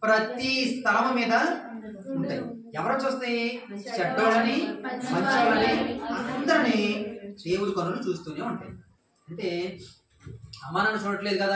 ప్రతి స్థలము మీద ఉంటాయి. ఎవరో చూస్తాయి? చెడ్డోళ్ళని మంచోళ్ళని అందరినీ దేవుడి కన్నులు చూస్తూనే ఉంటాయి. అంటే అమ్మా నాన్న చూడట్లేదు కదా